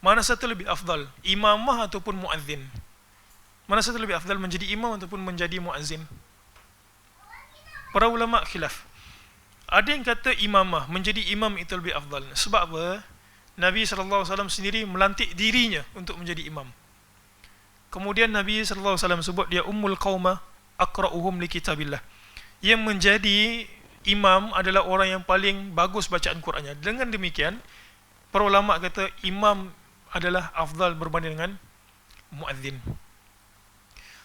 mana satu lebih afdal, imamah ataupun muazzin. Mana satu lebih afdal, menjadi imam ataupun menjadi muazzin? Para ulama khilaf. Ada yang kata imamah, menjadi imam itu lebih afdal. Sebab apa? Nabi SAW sendiri melantik dirinya untuk menjadi imam. Kemudian Nabi SAW sebut dia ummul qawma aqra'uhum li kitabillah. Yang menjadi imam adalah orang yang paling bagus bacaan Qurannya. Dengan demikian, para ulama kata imam adalah afdal berbanding dengan muazzin.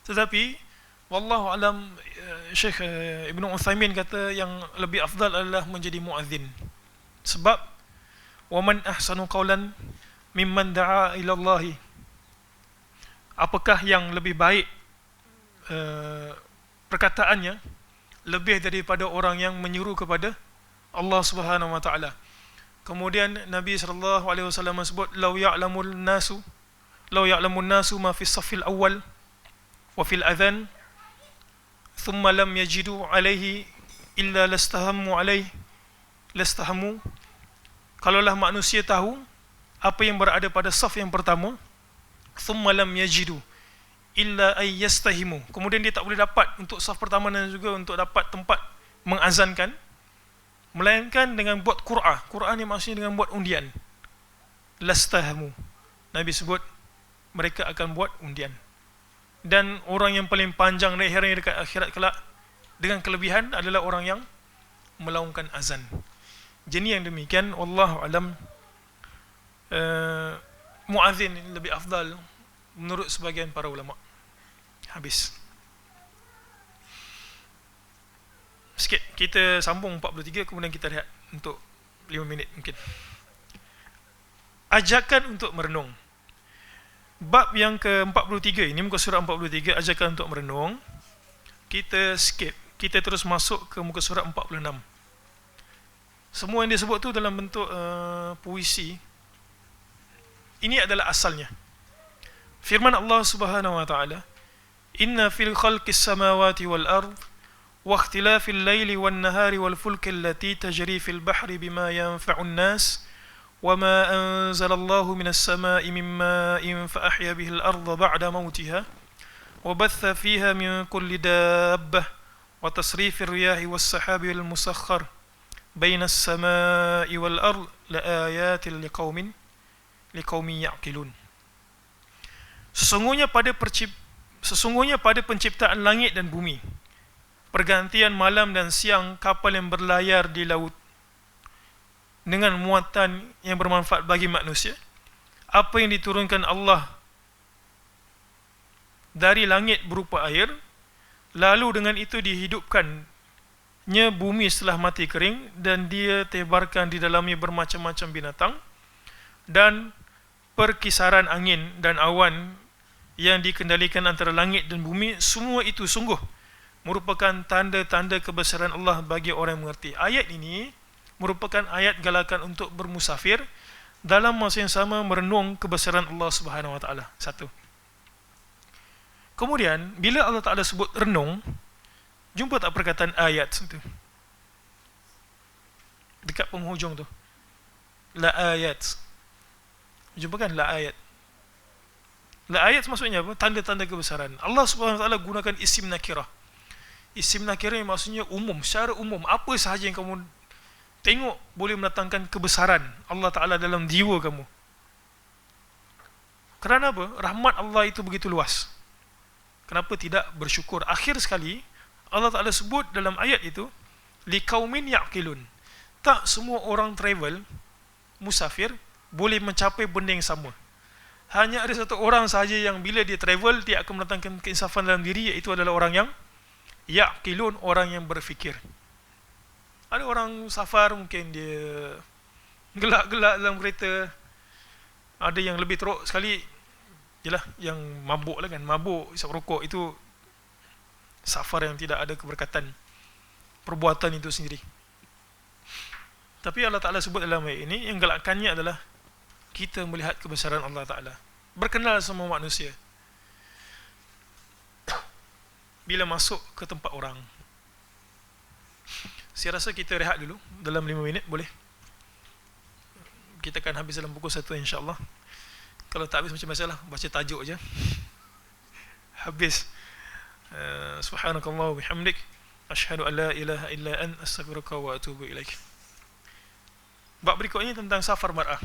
Tetapi wallahu alam, Syekh Ibn Uthaymin kata yang lebih afdal adalah menjadi muazzin. Sebab waman ahsanu qawlan mimman da'a ila Allah. Apakah yang lebih baik perkataannya lebih daripada orang yang menyeru kepada Allah Subhanahu wa taala. Kemudian Nabi SAW sebut law ya'lamun nasu ma fi as-saffil awwal wa fil adhan thumma lam yajidu alaihi illa lastahammu kalaulah manusia tahu apa yang berada pada saf yang pertama, thumma lam yajidu illa ay yastahimu, kemudian dia tak boleh dapat untuk saf pertama dan juga untuk dapat tempat mengazankan, melainkan dengan buat qur'ah. Qur'ah ni maksudnya dengan buat undian. Lastahamu, Nabi sebut mereka akan buat undian. Dan orang yang paling panjang lehernya dekat akhirat kelak dengan kelebihan adalah orang yang melaungkan azan. Jadi yang demikian, wallahu alam, muadzin lebih afdal menurut sebagian para ulama. Habis. Sikit kita sambung 43, kemudian kita rehat untuk 5 minit mungkin. Ajakan untuk merenung. Bab yang ke-43 ini, muka surat 43, ajakan untuk merenung. Kita skip, kita terus masuk ke muka surat 46. Semua yang disebut tu dalam bentuk puisi. Ini adalah asalnya. Firman Allah Subhanahu wa taala, "Inna fil khalqis samawati wal ard wa ikhtilafil laili wan nahari wal fulki allati tajri fil bahri bima yanfa'un nas وما أنزل الله من السماء من ماء فأحيا به الأرض بعد موتها وبث فيها من كل دابة وتصريف الرياح والسحاب المسخر بين السماء والأرض لآيات لقوم يعقلون." Sesungguhnya pada penciptaan langit dan bumi, pergantian malam dan siang, kapal yang berlayar di laut dengan muatan yang bermanfaat bagi manusia, apa yang diturunkan Allah dari langit berupa air, lalu dengan itu dihidupkannya bumi setelah mati kering, dan dia tebarkan di dalamnya bermacam-macam binatang, dan perkisaran angin dan awan yang dikendalikan antara langit dan bumi, semua itu sungguh merupakan tanda-tanda kebesaran Allah bagi orang yang mengerti. Ayat ini merupakan ayat galakan untuk bermusafir, dalam masa yang sama merenung kebesaran Allah Subhanahu wa taala. Satu. Kemudian bila Allah Taala sebut renung, jumpa tak perkataan ayat itu dekat penghujung tu, la ayat. Jumpa kan la ayat. La ayat maksudnya apa? Tanda-tanda kebesaran. Allah Subhanahu wa taala gunakan isim nakirah. Isim nakirah yang maksudnya umum, secara umum, apa sahaja yang kamu tengok boleh mendatangkan kebesaran Allah Ta'ala dalam jiwa kamu. Kerana apa? Rahmat Allah itu begitu luas. Kenapa tidak bersyukur? Akhir sekali Allah Ta'ala sebut dalam ayat itu, liqaumin ya'qilun. Tak semua orang travel, musafir, boleh mencapai benda yang sama. Hanya ada satu orang sahaja yang bila dia travel, dia akan mendatangkan keinsafan dalam diri, iaitu adalah orang yang ya'qilun, orang yang berfikir. Ada orang safar, mungkin dia gelak-gelak dalam kereta. Ada yang lebih teruk sekali, jelah yang mabuk lah kan, mabuk, isap rokok, itu safar yang tidak ada keberkatan perbuatan itu sendiri. Tapi Allah Ta'ala sebut dalam ayat ini, yang galakannya adalah kita melihat kebesaran Allah Ta'ala, berkenal sama manusia. Bila masuk ke tempat orang, saya rasa kita rehat dulu dalam 5 minit, boleh? Kita akan habis dalam pukul 1 insyaAllah. Kalau tak habis macam biasalah, baca tajuk je. Habis. Subhanakallah wa bihamdik, asyhadu an la ilaha illa ant, astaghfiruka wa atubu ilaik. Bab berikutnya tentang safar mar'ah.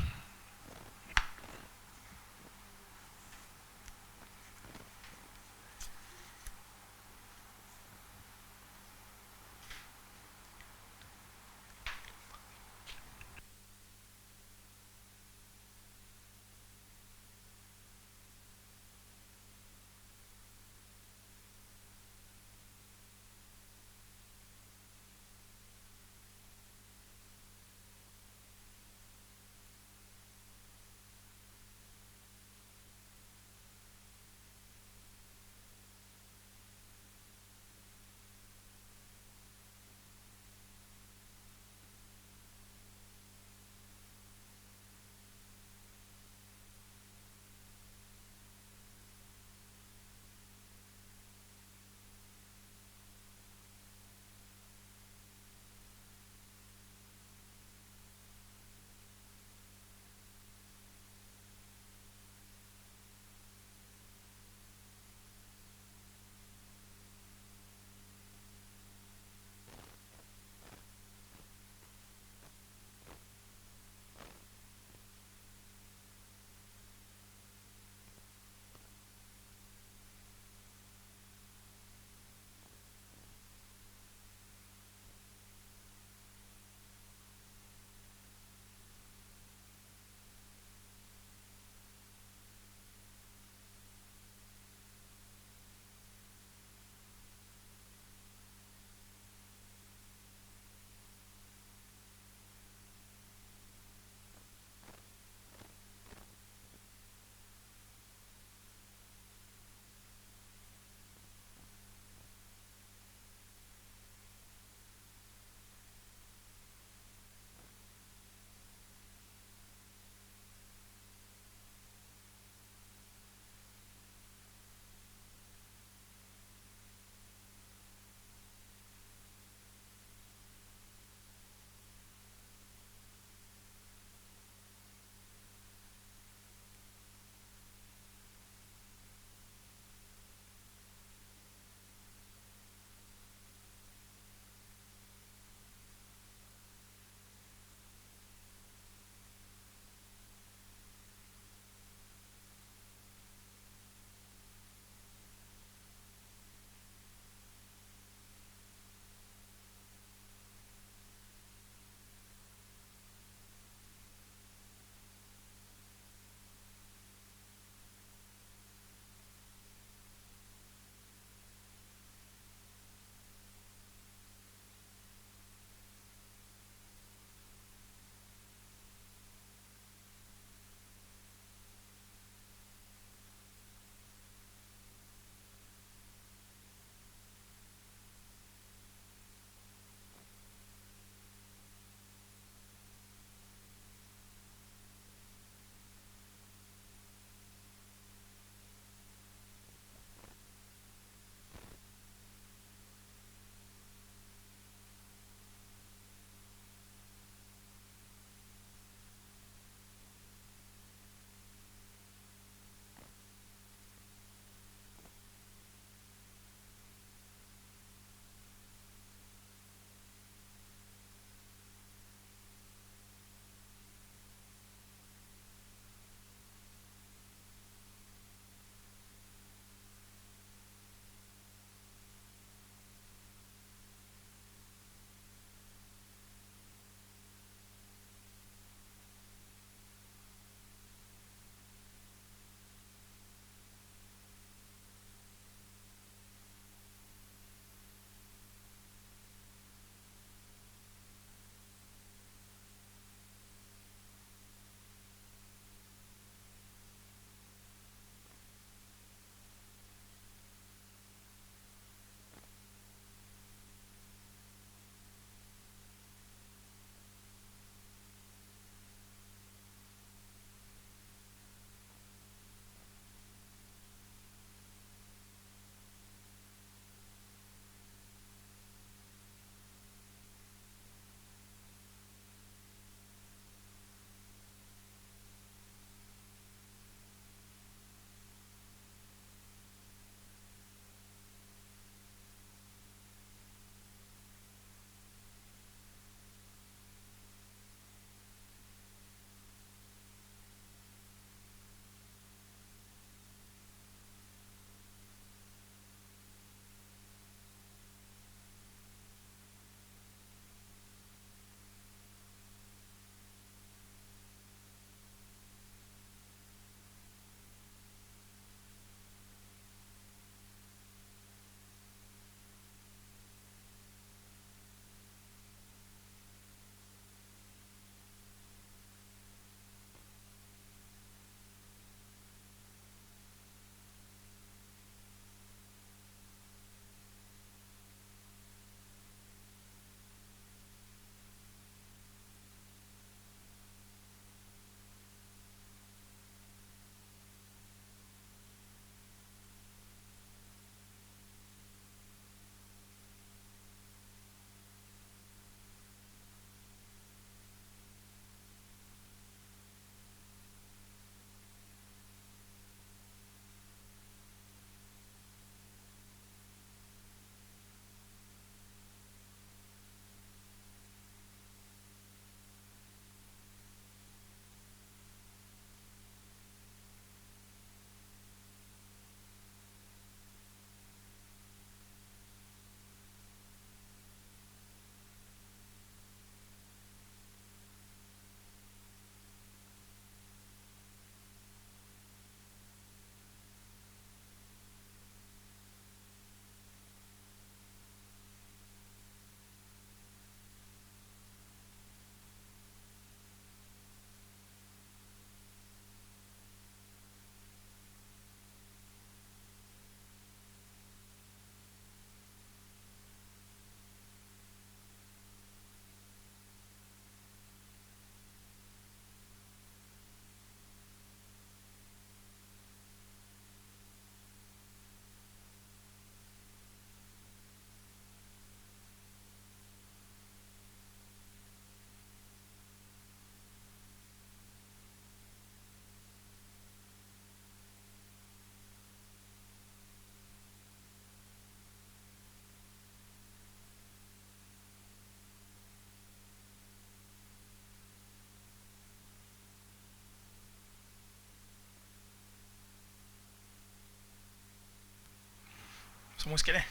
Semua sikit ada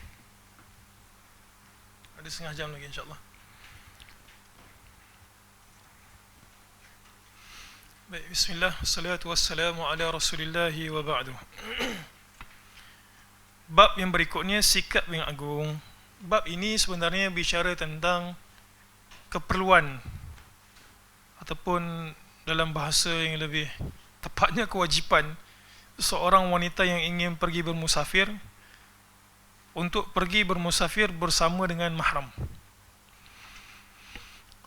setengah jam lagi insyaAllah. Baik, bismillah, wassalatu wassalamu ala rasulillahi wa ba'du. Bab yang berikutnya, sikap yang agung. Bab ini sebenarnya bicara tentang keperluan ataupun dalam bahasa yang lebih tepatnya kewajipan seorang wanita yang ingin pergi bermusafir untuk pergi bermusafir bersama dengan mahram.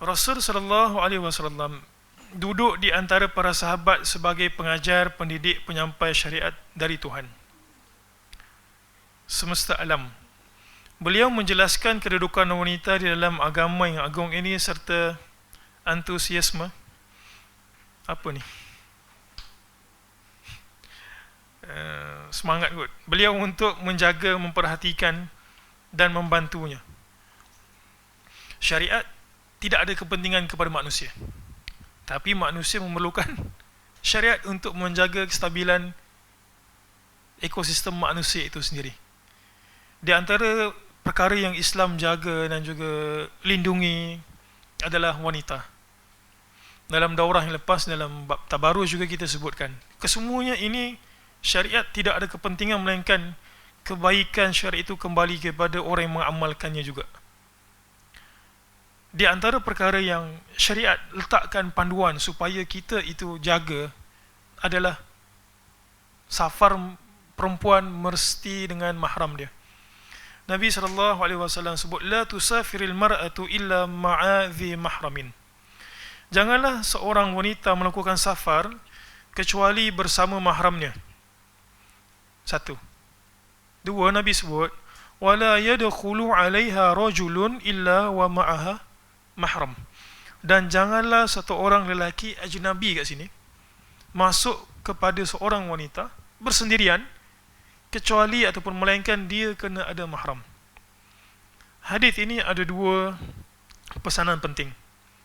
Rasul sallallahu alaihi wasallam duduk di antara para sahabat sebagai pengajar, pendidik, penyampai syariat dari Tuhan semesta alam. Beliau menjelaskan kedudukan wanita di dalam agama yang agung ini serta antusiasme semangat kot beliau untuk menjaga, memperhatikan dan membantunya. Syariat tidak ada kepentingan kepada manusia, tapi manusia memerlukan syariat untuk menjaga kestabilan ekosistem manusia itu sendiri. Di antara perkara yang Islam jaga dan juga lindungi adalah wanita. Dalam daurah yang lepas, dalam bab tabarruj juga kita sebutkan, kesemuanya ini syariat tidak ada kepentingan melainkan kebaikan syariat itu kembali kepada orang yang mengamalkannya juga. Di antara perkara yang syariat letakkan panduan supaya kita itu jaga adalah safar perempuan mesti dengan mahram dia. Nabi SAW sebut, la tusafiril mar'atu illa ma'adhi mahramin. Janganlah seorang wanita melakukan safar kecuali bersama mahramnya. Satu. Dua, Nabi sebut, wala yadkhulu 'alaiha rajulun illa wa ma'aha mahram. Dan janganlah satu orang lelaki ajnabi kat sini masuk kepada seorang wanita bersendirian kecuali ataupun melainkan dia kena ada mahram. Hadis ini ada dua pesanan penting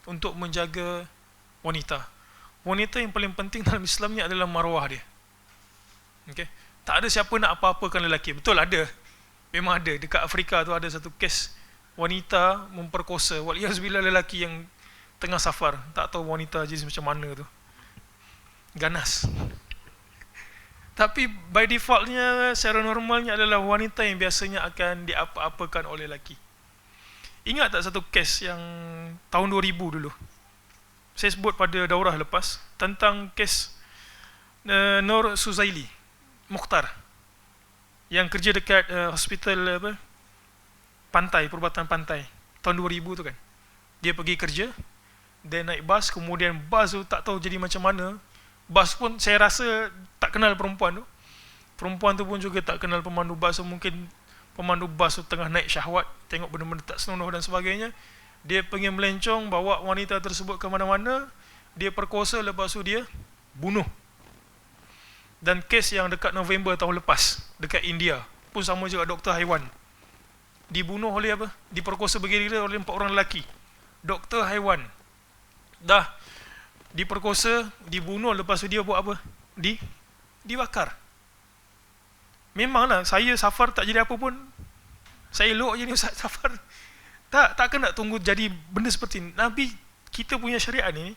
untuk menjaga wanita. Wanita yang paling penting dalam Islam ni adalah maruah dia. Okay? Tak ada siapa nak apa-apakan lelaki. Betul ada. Memang ada. Dekat Afrika tu ada satu kes wanita memperkosa. Waliyahzubillah lelaki yang tengah safar. Tak tahu wanita jenis macam mana tu. Ganas. Tapi by defaultnya, secara normalnya adalah wanita yang biasanya akan diapa-apakan oleh lelaki. Ingat tak satu kes yang tahun 2000 dulu? Saya sebut pada daurah lepas tentang kes Nur Suzaili Mukhtar yang kerja dekat hospital pantai, perubatan pantai tahun 2000 tu kan. Dia pergi kerja, dia naik bas, kemudian bas tu tak tahu jadi macam mana. Bas pun saya rasa tak kenal perempuan tu. Perempuan tu pun juga tak kenal pemandu bas. So, mungkin pemandu bas tu tengah naik syahwat, tengok benda-benda tak senonoh dan sebagainya. Dia pergi melencong, bawa wanita tersebut ke mana-mana. Dia perkosa, lepas tu dia bunuh. Dan kes yang dekat November tahun lepas, dekat India, pun sama juga doktor haiwan. Dibunuh oleh apa? Diperkosa bergila-gila oleh 4 orang lelaki. Doktor haiwan. Dah diperkosa, dibunuh, lepas tu dia buat apa? Dibakar. Memanglah saya safar tak jadi apa pun, saya elok je ni Ustaz safar. Tak kena tunggu jadi benda seperti ni. Nabi kita punya syariat ni,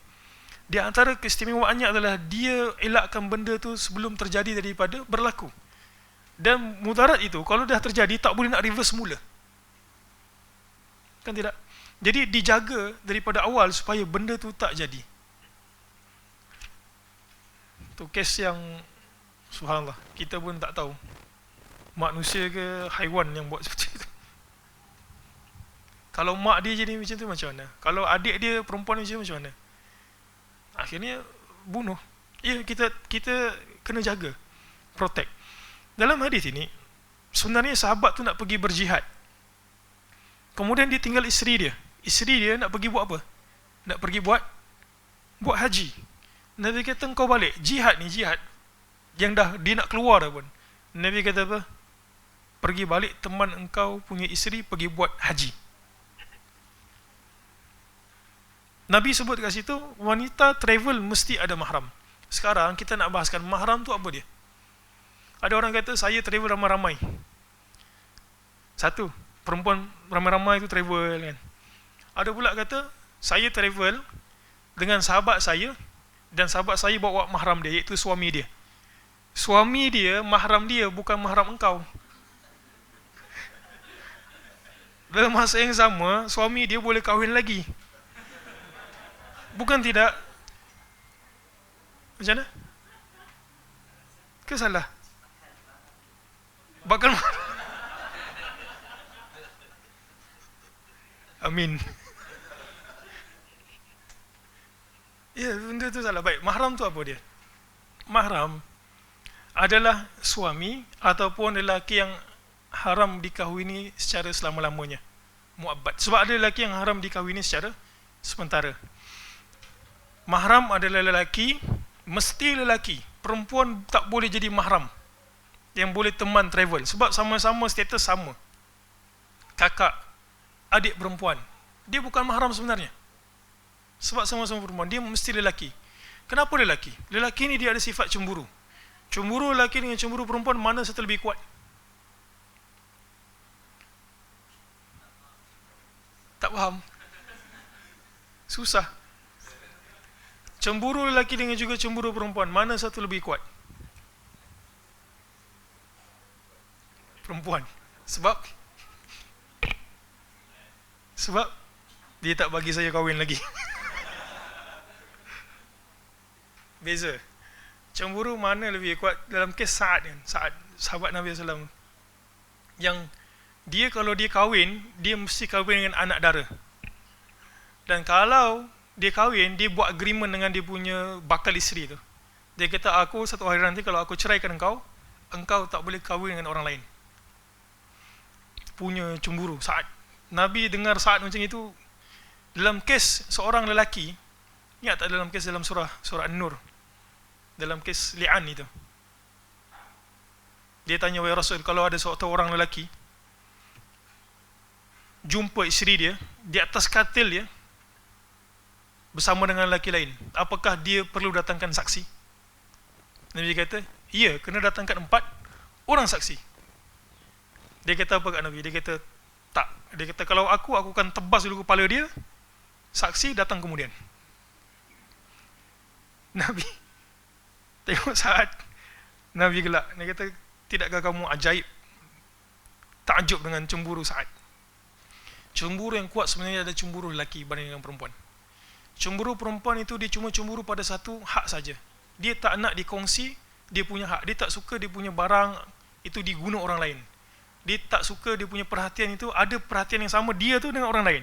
di antara keistimewaannya adalah dia elakkan benda tu sebelum terjadi daripada berlaku. Dan mudarat itu kalau dah terjadi tak boleh nak reverse semula. Kan tidak? Jadi dijaga daripada awal supaya benda tu tak jadi. Tu kes yang subhanallah, kita pun tak tahu manusia ke haiwan yang buat seperti itu. Kalau mak dia jadi macam tu macam mana? Kalau adik dia perempuan macam mana? Akhirnya bunuh. Ya, kita kena jaga, protect. Dalam hadis ini sebenarnya sahabat tu nak pergi berjihad. Kemudian dia tinggal isteri dia. Isteri dia nak pergi buat apa? Nak pergi buat haji. Nabi kata kau balik. Jihad ni jihad yang dah dia nak keluar dah pun. Nabi kata apa? Pergi balik, teman engkau punya isteri pergi buat haji. Nabi sebut kat situ wanita travel mesti ada mahram. Sekarang kita nak bahaskan mahram tu apa dia? Ada orang kata saya travel ramai-ramai. Satu, perempuan ramai-ramai itu travel kan. Ada pula kata, saya travel dengan sahabat saya, dan sahabat saya bawa mahram dia, iaitu suami dia. Suami dia, mahram dia, bukan mahram engkau. Dalam masa yang sama, suami dia boleh kahwin lagi. Bukan tidak? Macam mana? Ke salah? Bakal Amin. Ya, benda tu salah. Baik, mahram tu apa dia? Mahram adalah suami ataupun lelaki yang haram dikahwini secara selama-lamanya, muabbad. Sebab ada lelaki yang haram dikahwini secara sementara. Mahram adalah lelaki, mesti lelaki. Perempuan tak boleh jadi mahram yang boleh teman travel, sebab sama-sama status sama. Kakak, adik perempuan, dia bukan mahram sebenarnya, sebab sama-sama perempuan. Dia mesti lelaki. Kenapa lelaki? Lelaki ni dia ada sifat cemburu. Cemburu lelaki dengan cemburu perempuan, mana satu lebih kuat? Tak faham? Susah. Cemburu lelaki dengan juga cemburu perempuan, mana satu lebih kuat? Perempuan. Sebab dia tak bagi saya kahwin lagi. Beza. Cemburu mana lebih kuat? Dalam kes Sa'ad kan, Sa'ad, sahabat Nabi SAW, yang dia kalau dia kahwin, dia mesti kahwin dengan anak dara. Dan kalau dia kahwin, dia buat agreement dengan dia punya bakal isteri tu. Dia kata, aku satu hari nanti kalau aku ceraikan engkau, engkau tak boleh kahwin dengan orang lain. Punya cemburu Sa'ad. Nabi dengar Sa'ad macam itu. Dalam kes seorang lelaki, ingat tak dalam kes dalam surah An-Nur, dalam kes li'an itu, dia tanya, wahai Rasul, kalau ada satu orang lelaki jumpa isteri dia di atas katil dia bersama dengan lelaki lain, apakah dia perlu datangkan saksi? Nabi kata, ya, kena datangkan 4 orang saksi. Dia kata apa kat Nabi? Dia kata, tak. Dia kata, kalau aku akan tebas dulu kepala dia, saksi datang kemudian. Nabi tengok Sa'ad, Nabi gelak. Dia kata, tidakkah kamu ajaib, takjub dengan cemburu Sa'ad? Cemburu yang kuat sebenarnya ada cemburu lelaki berbanding dengan perempuan. Cemburu perempuan itu dia cuma cemburu pada satu hak saja. Dia tak nak dikongsi dia punya hak. Dia tak suka dia punya barang itu diguna orang lain. Dia tak suka dia punya perhatian itu ada perhatian yang sama dia tu dengan orang lain.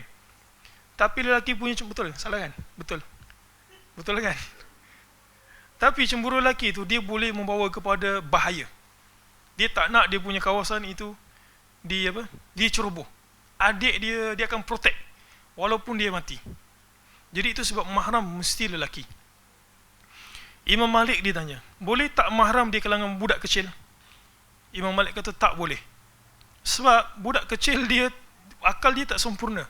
Tapi lelaki punya betul, salah kan? Betul. Betul kan? Tapi cemburu lelaki itu dia boleh membawa kepada bahaya. Dia tak nak dia punya kawasan itu diceroboh. Adik dia akan protect walaupun dia mati. Jadi itu sebab mahram mesti lelaki. Imam Malik ditanya, boleh tak mahram di kalangan budak kecil? Imam Malik kata tak boleh. Sebab budak kecil dia akal dia tak sempurna.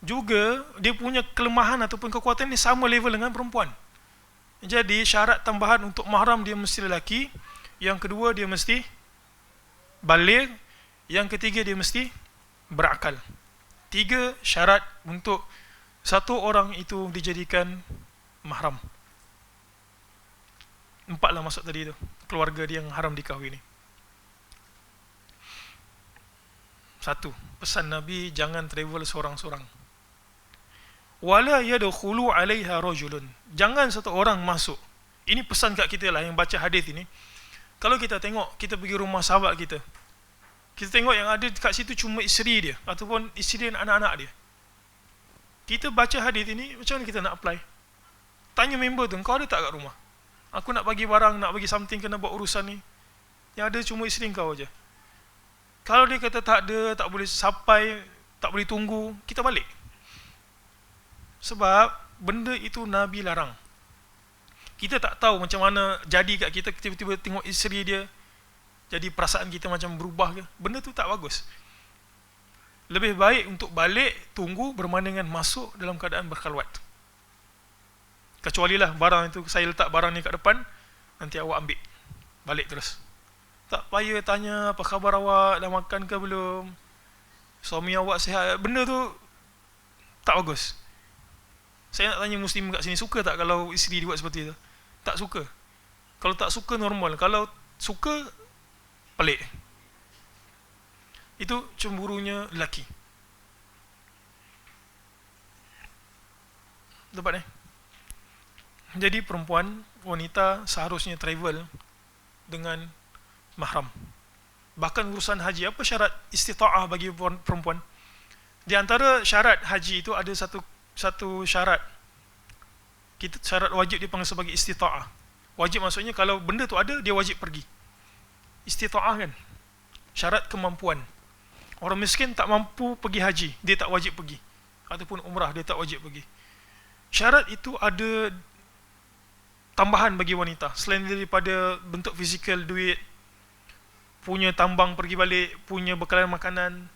Juga dia punya kelemahan ataupun kekuatan ni sama level dengan perempuan. Jadi syarat tambahan untuk mahram dia mesti lelaki. Yang kedua dia mesti baligh. Yang ketiga dia mesti berakal. 3 syarat untuk satu orang itu dijadikan mahram. 4 lah masuk tadi tu, keluarga dia yang haram dikahwini. 1. Pesan Nabi, jangan travel seorang-seorang. Wala yadkhulu 'alaiha rajulun. Jangan satu orang masuk. Ini pesan kat kita lah yang baca hadis ini. Kalau kita tengok, kita pergi rumah sahabat kita, kita tengok yang ada kat situ cuma isteri dia ataupun isteri dan anak-anak dia. Kita baca hadis ini, macam mana kita nak apply? Tanya member tu, kau ada tak kat rumah? Aku nak bagi barang, nak bagi something, kena buat urusan ni. Yang ada cuma isteri kau aja. Kalau dia kata tak ada, tak boleh sampai, tak boleh tunggu, kita balik. Sebab benda itu Nabi larang. Kita tak tahu macam mana jadi kat kita, tiba-tiba tengok isteri dia, jadi perasaan kita macam berubah ke. Benda tu tak bagus. Lebih baik untuk balik, tunggu, berbandingan masuk dalam keadaan berkhalwat. Kecuali lah barang itu, saya letak barang ni kat depan, nanti awak ambil, balik terus. Tak payah tanya, apa khabar awak, dah makan ke belum? suami awak sihat, benda tu tak bagus. Saya nak tanya muslim kat sini, suka tak kalau isteri dia buat seperti itu? Tak suka. Kalau tak suka normal, kalau suka pelik. Itu cemburunya lelaki. Dapat Jadi perempuan, wanita seharusnya travel dengan mahram. Bahkan urusan haji, apa syarat istita'ah bagi perempuan? Di antara syarat haji itu ada satu syarat. Syarat wajib dipanggil sebagai istita'ah. Wajib maksudnya kalau benda tu ada, dia wajib pergi. Istita'ah kan? Syarat kemampuan. Orang miskin tak mampu pergi haji, dia tak wajib pergi. Ataupun umrah, dia tak wajib pergi. Syarat itu ada tambahan bagi wanita. Selain daripada bentuk fizikal, duit, punya tambang pergi balik, punya bekalan makanan.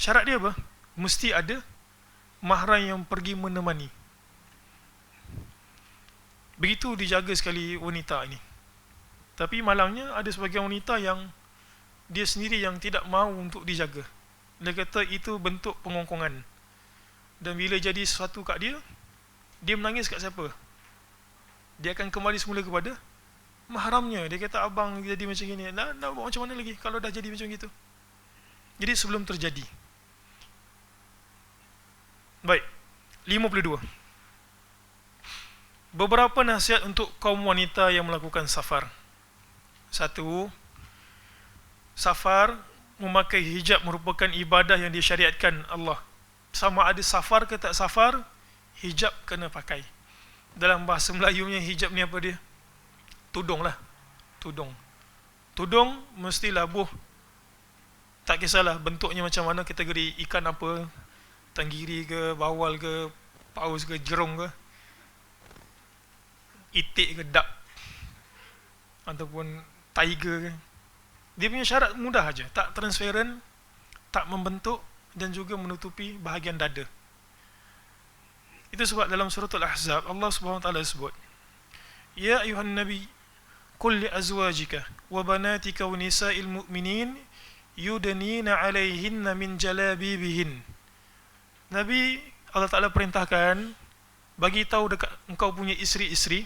Syarat dia apa? Mesti ada mahram yang pergi menemani. Begitu dijaga sekali wanita ini. Tapi malangnya ada sebagian wanita yang dia sendiri yang tidak mahu untuk dijaga. Dia kata itu bentuk pengongkongan. Dan bila jadi sesuatu kat dia, dia menangis kat siapa? Dia akan kembali semula kepada mahramnya. Dia kata, abang jadi macam gini, nak buat macam mana lagi kalau dah jadi macam gitu? Jadi sebelum terjadi. Baik, 52. Beberapa nasihat untuk kaum wanita yang melakukan safar. 1. Safar, memakai hijab merupakan ibadah yang disyariatkan Allah. Sama ada safar ke tak safar, hijab kena pakai. Dalam bahasa Melayunya hijab ni apa dia? Tudung lah. Tudung mesti labuh. Tak kisahlah bentuknya macam mana, kategori ikan apa, tanggiri ke, bawal ke, paus ke, jerung ke, itik ke, duck, ataupun tiger ke. Dia punya syarat mudah aja, tak transparent, tak membentuk, dan juga menutupi bahagian dada. Itu sebab dalam surah Al-Ahzab Allah Subhanahu wa taala sebut, ya ayuhan nabi qul li azwajika wa banatika wa nisa'il mu'minin yudnina 'alaihinna min jalabibihin. Nabi, Allah Taala perintahkan, bagi tahu dekat engkau punya isteri-isteri,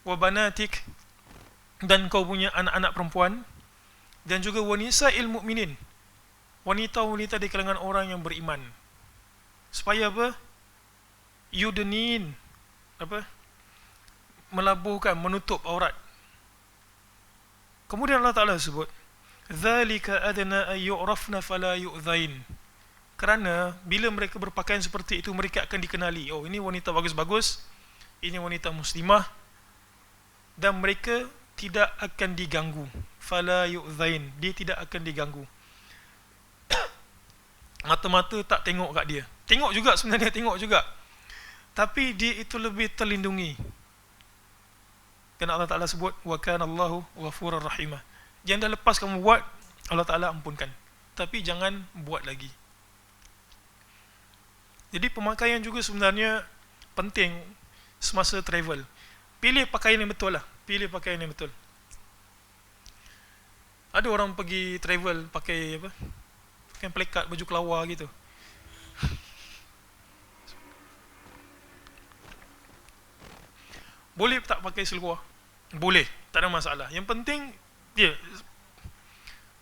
wa banatik, dan engkau punya anak-anak perempuan, dan juga wa nisa'il mu'minin, wanita-wanita di kalangan orang yang beriman. Supaya apa? Yudnin, apa? Melabuhkan, menutup aurat. Kemudian Allah Ta'ala sebut, dzalika adna ay yu'rafna fala yu'dzain. Kerana bila mereka berpakaian seperti itu, mereka akan dikenali. Oh, ini wanita bagus-bagus, ini wanita muslimah, dan mereka tidak akan diganggu. Fala yu'dzain, dia tidak akan diganggu. Mata-mata tak tengok kat dia. Tengok juga sebenarnya, tengok juga. Tapi dia itu lebih terlindungi. Kerana Allah Ta'ala sebut, wa kana Allahu ghafurur rahimah. Yang dah lepas kamu buat, Allah Ta'ala ampunkan. Tapi jangan buat lagi. Jadi pemakaian juga sebenarnya penting semasa travel. Pilih pakaian yang betul lah. Pilih pakaian yang betul. Ada orang pergi travel pakai apa? Pakai plekat, baju kelawar gitu. Boleh tak pakai seluar? Boleh, tak ada masalah. Yang penting dia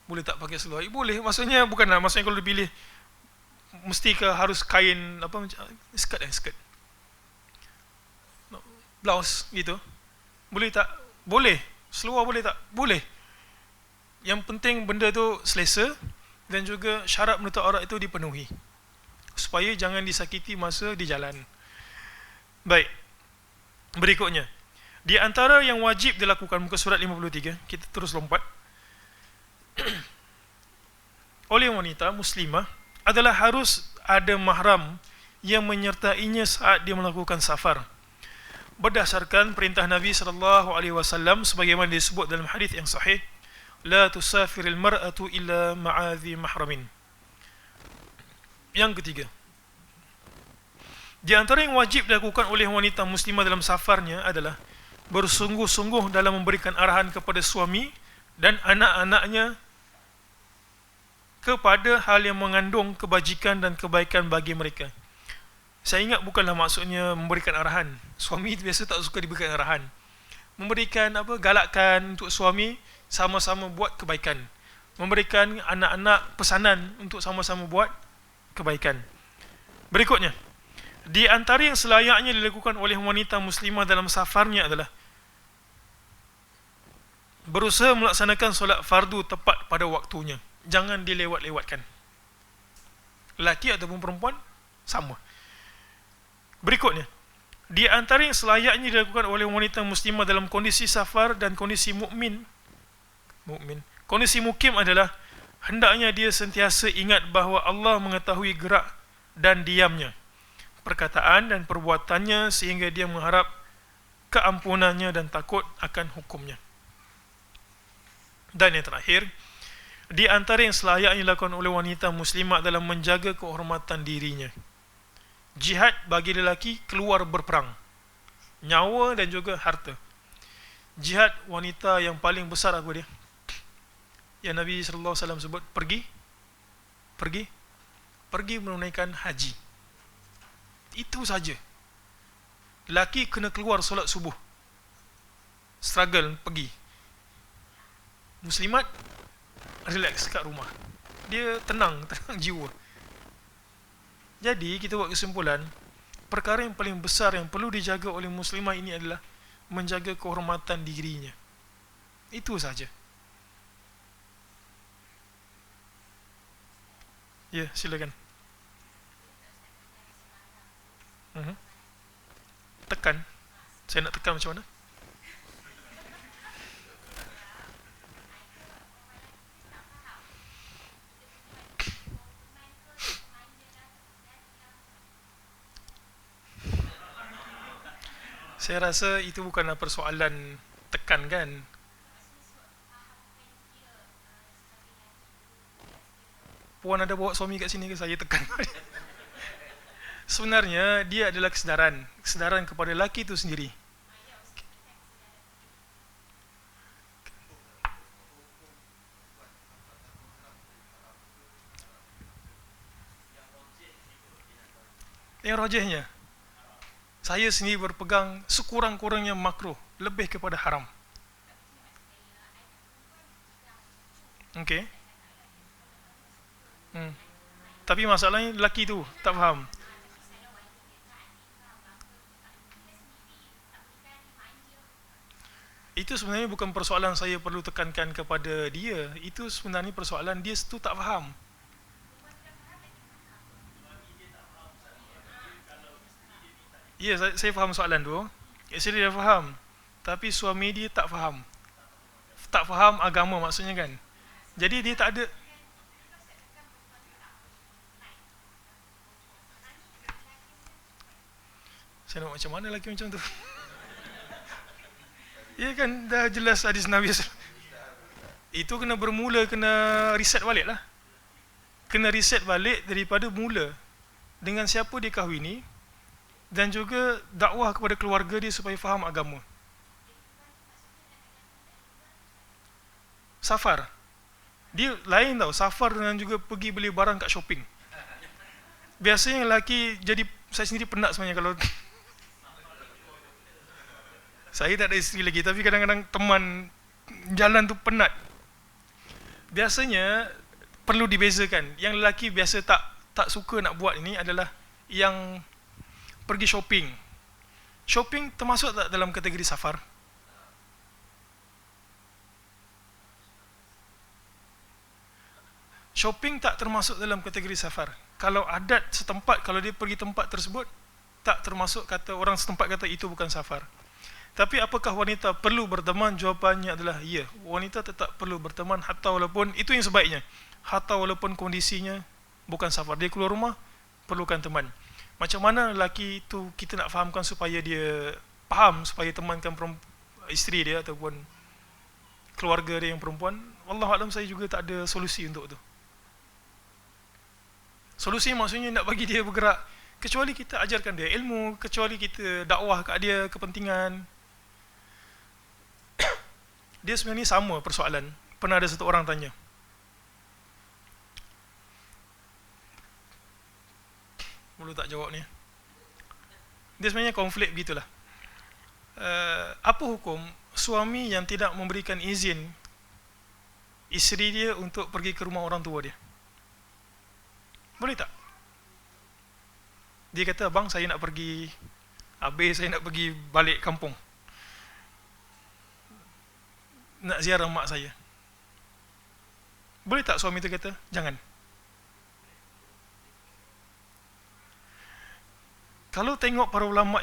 boleh tak pakai seluar? Boleh, maksudnya bukanlah maksudnya kalau dipilih mesti ke harus kain apa macam skirt blouse gitu. Boleh tak? Boleh. Seluar boleh tak? Boleh. Yang penting benda tu selesa dan juga syarat menutup aurat itu dipenuhi. Supaya jangan disakiti masa di jalan. Baik. Berikutnya, di antara yang wajib dilakukan, muka surat 53, kita terus lompat. Oleh wanita muslimah adalah harus ada mahram yang menyertainya saat dia melakukan safar. Berdasarkan perintah Nabi SAW sebagaimana disebut dalam hadis yang sahih, la tusafiril mar'atu illa ma'adhi mahramin. Yang ketiga, di antara yang wajib dilakukan oleh wanita muslimah dalam safarnya adalah bersungguh-sungguh dalam memberikan arahan kepada suami dan anak-anaknya kepada hal yang mengandung kebajikan dan kebaikan bagi mereka. Saya ingat bukanlah maksudnya memberikan arahan. Suami biasa tak suka diberikan arahan. Memberikan galakan untuk suami sama-sama buat kebaikan. Memberikan anak-anak pesanan untuk sama-sama buat kebaikan. Berikutnya, di antara yang selayaknya dilakukan oleh wanita muslimah dalam safarnya adalah berusaha melaksanakan solat fardu tepat pada waktunya. Jangan dilewat-lewatkan. Lelaki ataupun perempuan, sama. Berikutnya, di antara yang selayaknya dilakukan oleh wanita muslimah dalam kondisi safar dan kondisi kondisi mukim adalah hendaknya dia sentiasa ingat bahawa Allah mengetahui gerak dan diamnya, perkataan dan perbuatannya, sehingga dia mengharap keampunannya dan takut akan hukumnya. Dan yang terakhir, di antara yang selayaknya dilakukan oleh wanita muslimah dalam menjaga kehormatan dirinya. Jihad bagi lelaki keluar berperang, nyawa dan juga harta. Jihad wanita yang paling besar apa dia? Yang Nabi SAW sebut, pergi menunaikan haji. Itu saja. Lelaki kena keluar solat subuh, struggle pergi. Muslimat relax kat rumah, dia tenang jiwa. Jadi kita buat kesimpulan, perkara yang paling besar yang perlu dijaga oleh muslimah ini adalah menjaga kehormatan dirinya. Itu saja. Ya, silakan. Tekan. Saya nak tekan macam mana? Saya rasa itu bukanlah persoalan tekan, kan? Puan ada bawa suami kat sini ke saya tekan? Sebenarnya dia adalah kesedaran kepada lelaki itu sendiri. Yang rojihnya, saya sendiri berpegang sekurang-kurangnya makruh, lebih kepada haram. Okey. Tapi masalahnya lelaki tu tak faham. Itu sebenarnya bukan persoalan saya perlu tekankan kepada dia. Itu sebenarnya persoalan dia tu tak faham. Ya, saya faham soalan tu. Isteri dia faham, tapi suami dia tak faham. Tak faham agama maksudnya, kan? Jadi dia tak ada. Saya nak macam mana lelaki macam tu? Ya kan, dah jelas hadis Nabi. Itu kena bermula, kena reset balik lah. Kena reset balik daripada mula. Dengan siapa dia kahwini, dan juga dakwah kepada keluarga dia supaya faham agama. Safar, dia lain tau, safar dengan juga pergi beli barang kat shopping. Biasanya lelaki jadi, saya sendiri penat sebenarnya kalau saya tak ada isteri lagi, tapi kadang-kadang teman jalan tu penat. Biasanya perlu dibezakan. Yang lelaki biasa tak suka nak buat ini adalah yang pergi shopping. Shopping termasuk tak dalam kategori safar? Shopping tak termasuk dalam kategori safar. Kalau adat setempat, kalau dia pergi tempat tersebut, tak termasuk, kata orang setempat kata itu bukan safar. Tapi apakah wanita perlu berteman? Jawapannya adalah ya. Wanita tetap perlu berteman, hatta walaupun, itu yang sebaiknya, hatta walaupun kondisinya bukan safar. Dia keluar rumah, perlukan teman. Macam mana lelaki itu kita nak fahamkan supaya dia faham, supaya temankan isteri dia ataupun keluarga dia yang perempuan? Wallahualam, saya juga tak ada solusi untuk itu. Solusi maksudnya nak bagi dia bergerak, kecuali kita ajarkan dia ilmu, kecuali kita dakwah kat dia kepentingan. Dia sebenarnya sama persoalan. Pernah ada satu orang tanya, dulu tak jawab ni. Dia sebenarnya konflik begitulah. Apa hukum suami yang tidak memberikan izin isteri dia untuk pergi ke rumah orang tua dia? Boleh tak? Dia kata, abang saya nak pergi, habis saya nak pergi balik kampung, nak ziarah mak saya. Boleh tak suami tu kata, jangan? Kalau tengok para ulama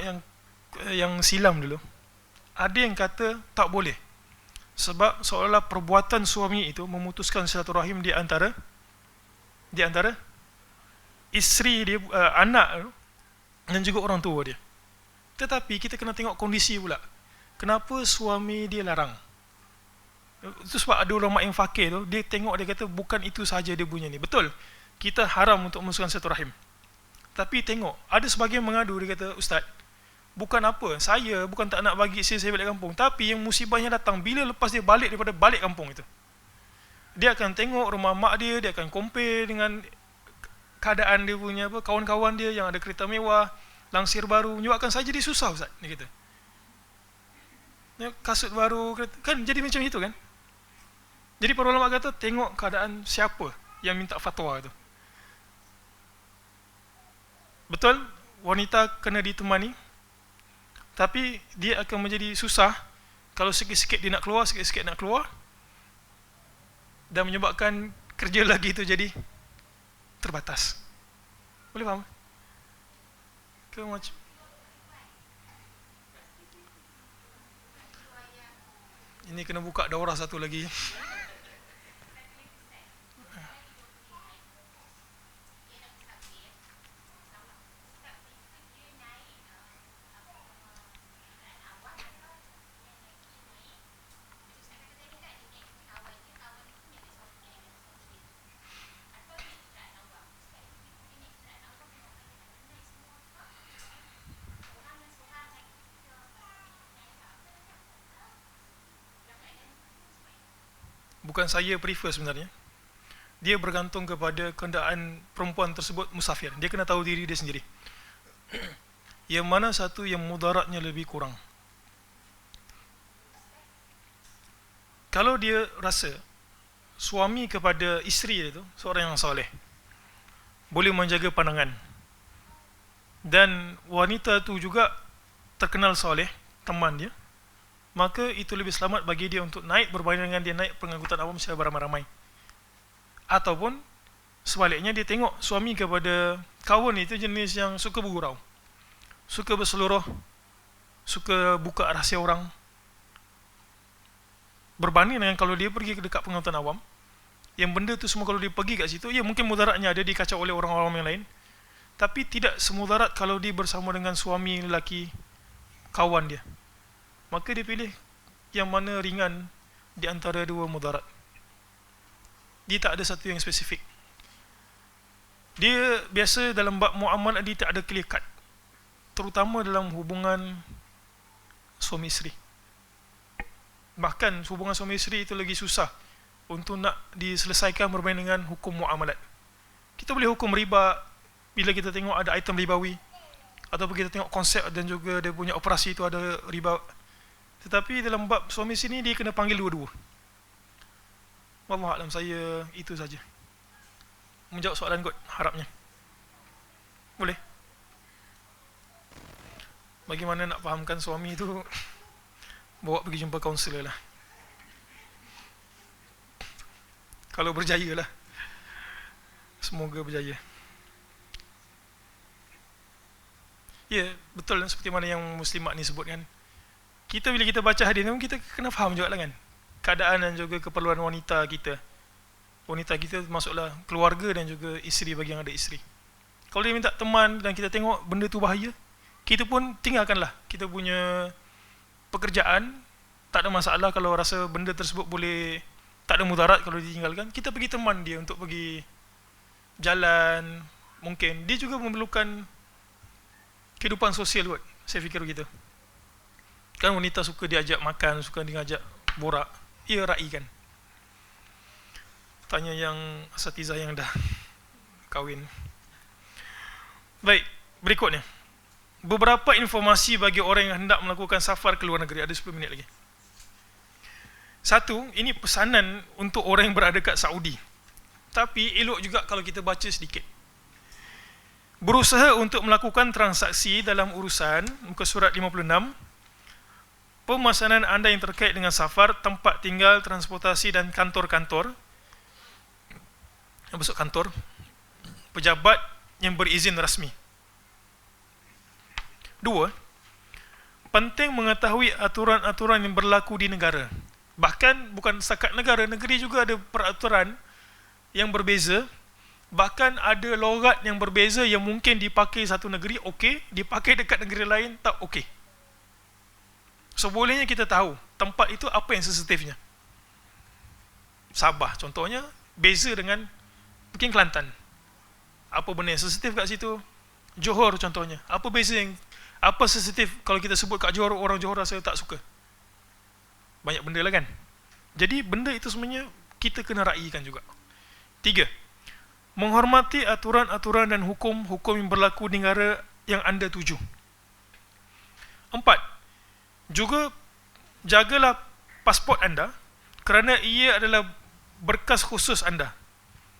yang silam dulu, ada yang kata tak boleh. Sebab seolah perbuatan suami itu memutuskan silaturahim di antara isteri dia, anak dan juga orang tua dia. Tetapi kita kena tengok kondisi pula. Kenapa suami dia larang? Itu sebab ada ulama yang fakir tu, dia tengok, dia kata bukan itu saja dia punya ni. Betul, kita haram untuk memutuskan silaturahim. Tapi tengok, ada sebagian mengadu, dia kata, Ustaz, bukan apa, saya bukan tak nak bagi isteri saya balik kampung, tapi yang musibahnya datang bila lepas dia balik daripada balik kampung itu. Dia akan tengok rumah mak dia, dia akan compare dengan keadaan dia punya kawan-kawan dia yang ada kereta mewah, langsir baru, menyebabkan saya jadi susah, Ustaz, dia kata. Kasut baru, kan jadi macam itu kan. Jadi para ulama kata, tengok keadaan siapa yang minta fatwa itu. Betul, wanita kena ditemani, tapi dia akan menjadi susah kalau sikit-sikit dia nak keluar, sikit-sikit nak keluar, dan menyebabkan kerja lagi itu jadi terbatas. Boleh faham? Ke macam ini kena buka daurah satu lagi. Bukan saya prefer sebenarnya. Dia bergantung kepada keadaan perempuan tersebut musafir. Dia kena tahu diri dia sendiri. Yang mana satu yang mudaratnya lebih kurang. Kalau dia rasa suami kepada isteri dia tu seorang yang soleh, boleh menjaga pandangan, dan wanita tu juga terkenal soleh, teman dia, maka itu lebih selamat bagi dia untuk naik berbanding dengan dia naik pengangkutan awam secara beramai-ramai. Ataupun sebaliknya, dia tengok suami kepada kawan itu jenis yang suka bergurau, suka berseluruh, suka buka rahsia orang, berbanding dengan kalau dia pergi ke dekat pengangkutan awam, yang benda tu semua kalau dia pergi kat situ, ya mungkin mudaratnya ada, dikacau oleh orang awam yang lain, tapi tidak semudarat kalau dia bersama dengan suami lelaki kawan dia. Maka dia pilih yang mana ringan di antara dua mudarat. Dia tak ada satu yang spesifik. Dia biasa dalam bab muamalah dia tak ada clear cut, terutama dalam hubungan suami isteri. Bahkan hubungan suami isteri itu lagi susah untuk nak diselesaikan berbanding dengan hukum muamalat. Kita boleh hukum riba bila kita tengok ada item ribawi, ataupun kita tengok konsep dan juga dia punya operasi itu ada riba. Tetapi dalam bab suami sini dia kena panggil dua-dua. Wallahualam, saya itu saja. Menjawab soalan kot, harapnya. Boleh? Bagaimana nak fahamkan suami itu? Bawa pergi jumpa kaunselor lah. Kalau berjaya lah. Semoga berjaya. Ya, betul seperti mana yang muslimat ni sebutkan. Kita bila kita baca hadis ni, kita kena faham juga lah kan, keadaan dan juga keperluan wanita kita. Wanita kita masuklah keluarga dan juga isteri bagi yang ada isteri. Kalau dia minta teman dan kita tengok benda tu bahaya, kita pun tinggalkanlah kita punya pekerjaan. Tak ada masalah kalau rasa benda tersebut boleh, tak ada mudarat kalau ditinggalkan. Kita pergi teman dia untuk pergi jalan. Mungkin dia juga memerlukan kehidupan sosial kot, saya fikir begitu. Kan wanita suka diajak makan, suka diajak borak. Ia ra'i kan. Tanya yang asatizah yang dah kahwin. Baik. Berikutnya, beberapa informasi bagi orang yang hendak melakukan safar ke luar negeri. Ada 10 minit lagi. Satu, ini pesanan untuk orang yang berada kat Saudi. Tapi elok juga kalau kita baca sedikit. Berusaha untuk melakukan transaksi dalam urusan, muka surat 56, pemesanan anda yang terkait dengan safar, tempat tinggal, transportasi dan kantor-kantor. Maksud kantor, pejabat yang berizin rasmi. Dua, penting mengetahui aturan-aturan yang berlaku di negara. Bahkan bukan setakat negara, negeri juga ada peraturan yang berbeza. Bahkan ada logat yang berbeza yang mungkin dipakai satu negeri okey, dipakai dekat negeri lain tak okey. So bolehnya kita tahu tempat itu apa yang sensitifnya. Sabah contohnya beza dengan mungkin Kelantan. Apa benda yang sensitif kat situ? Johor contohnya. Apa beza yang apa sensitif kalau kita sebut kat Johor, orang Johor rasa tak suka. Banyak benda lah kan. Jadi benda itu sebenarnya kita kena raikan juga. Tiga, menghormati aturan-aturan dan hukum-hukum yang berlaku di negara yang anda tuju. Empat, juga jagalah pasport anda kerana ia adalah berkas khusus anda.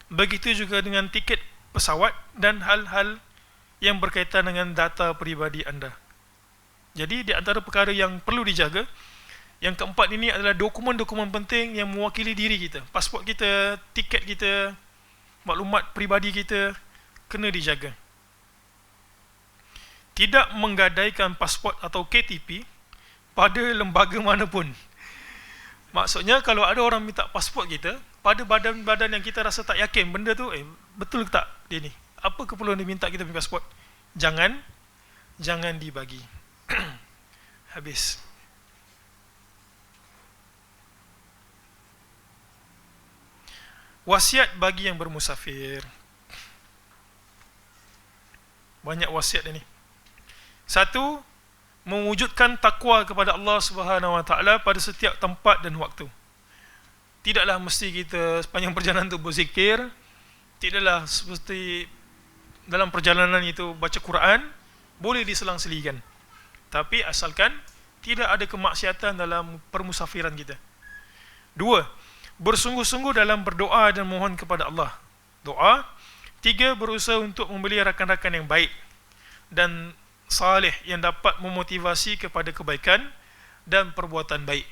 Begitu juga dengan tiket pesawat dan hal-hal yang berkaitan dengan data peribadi anda. Jadi di antara perkara yang perlu dijaga, yang keempat ini adalah dokumen-dokumen penting yang mewakili diri kita. Pasport kita, tiket kita, maklumat peribadi kita kena dijaga. Tidak menggadaikan pasport atau KTP pada lembaga manapun. Maksudnya kalau ada orang minta pasport kita pada badan-badan yang kita rasa tak yakin benda tu betul ke tak dia ni, apa keperluan dia minta kita punya pasport? Jangan dibagi. Habis. Wasiat bagi yang bermusafir. Banyak wasiat ini. Satu, mewujudkan takwa kepada Allah Subhanahu Wa Taala pada setiap tempat dan waktu. Tidaklah mesti kita sepanjang perjalanan itu berzikir, tidaklah seperti dalam perjalanan itu baca Quran, boleh diselang-selikan. Tapi asalkan tidak ada kemaksiatan dalam permusafiran kita. Dua, bersungguh-sungguh dalam berdoa dan mohon kepada Allah. Doa. Tiga, berusaha untuk membeli rakan-rakan yang baik dan salih yang dapat memotivasi kepada kebaikan dan perbuatan baik.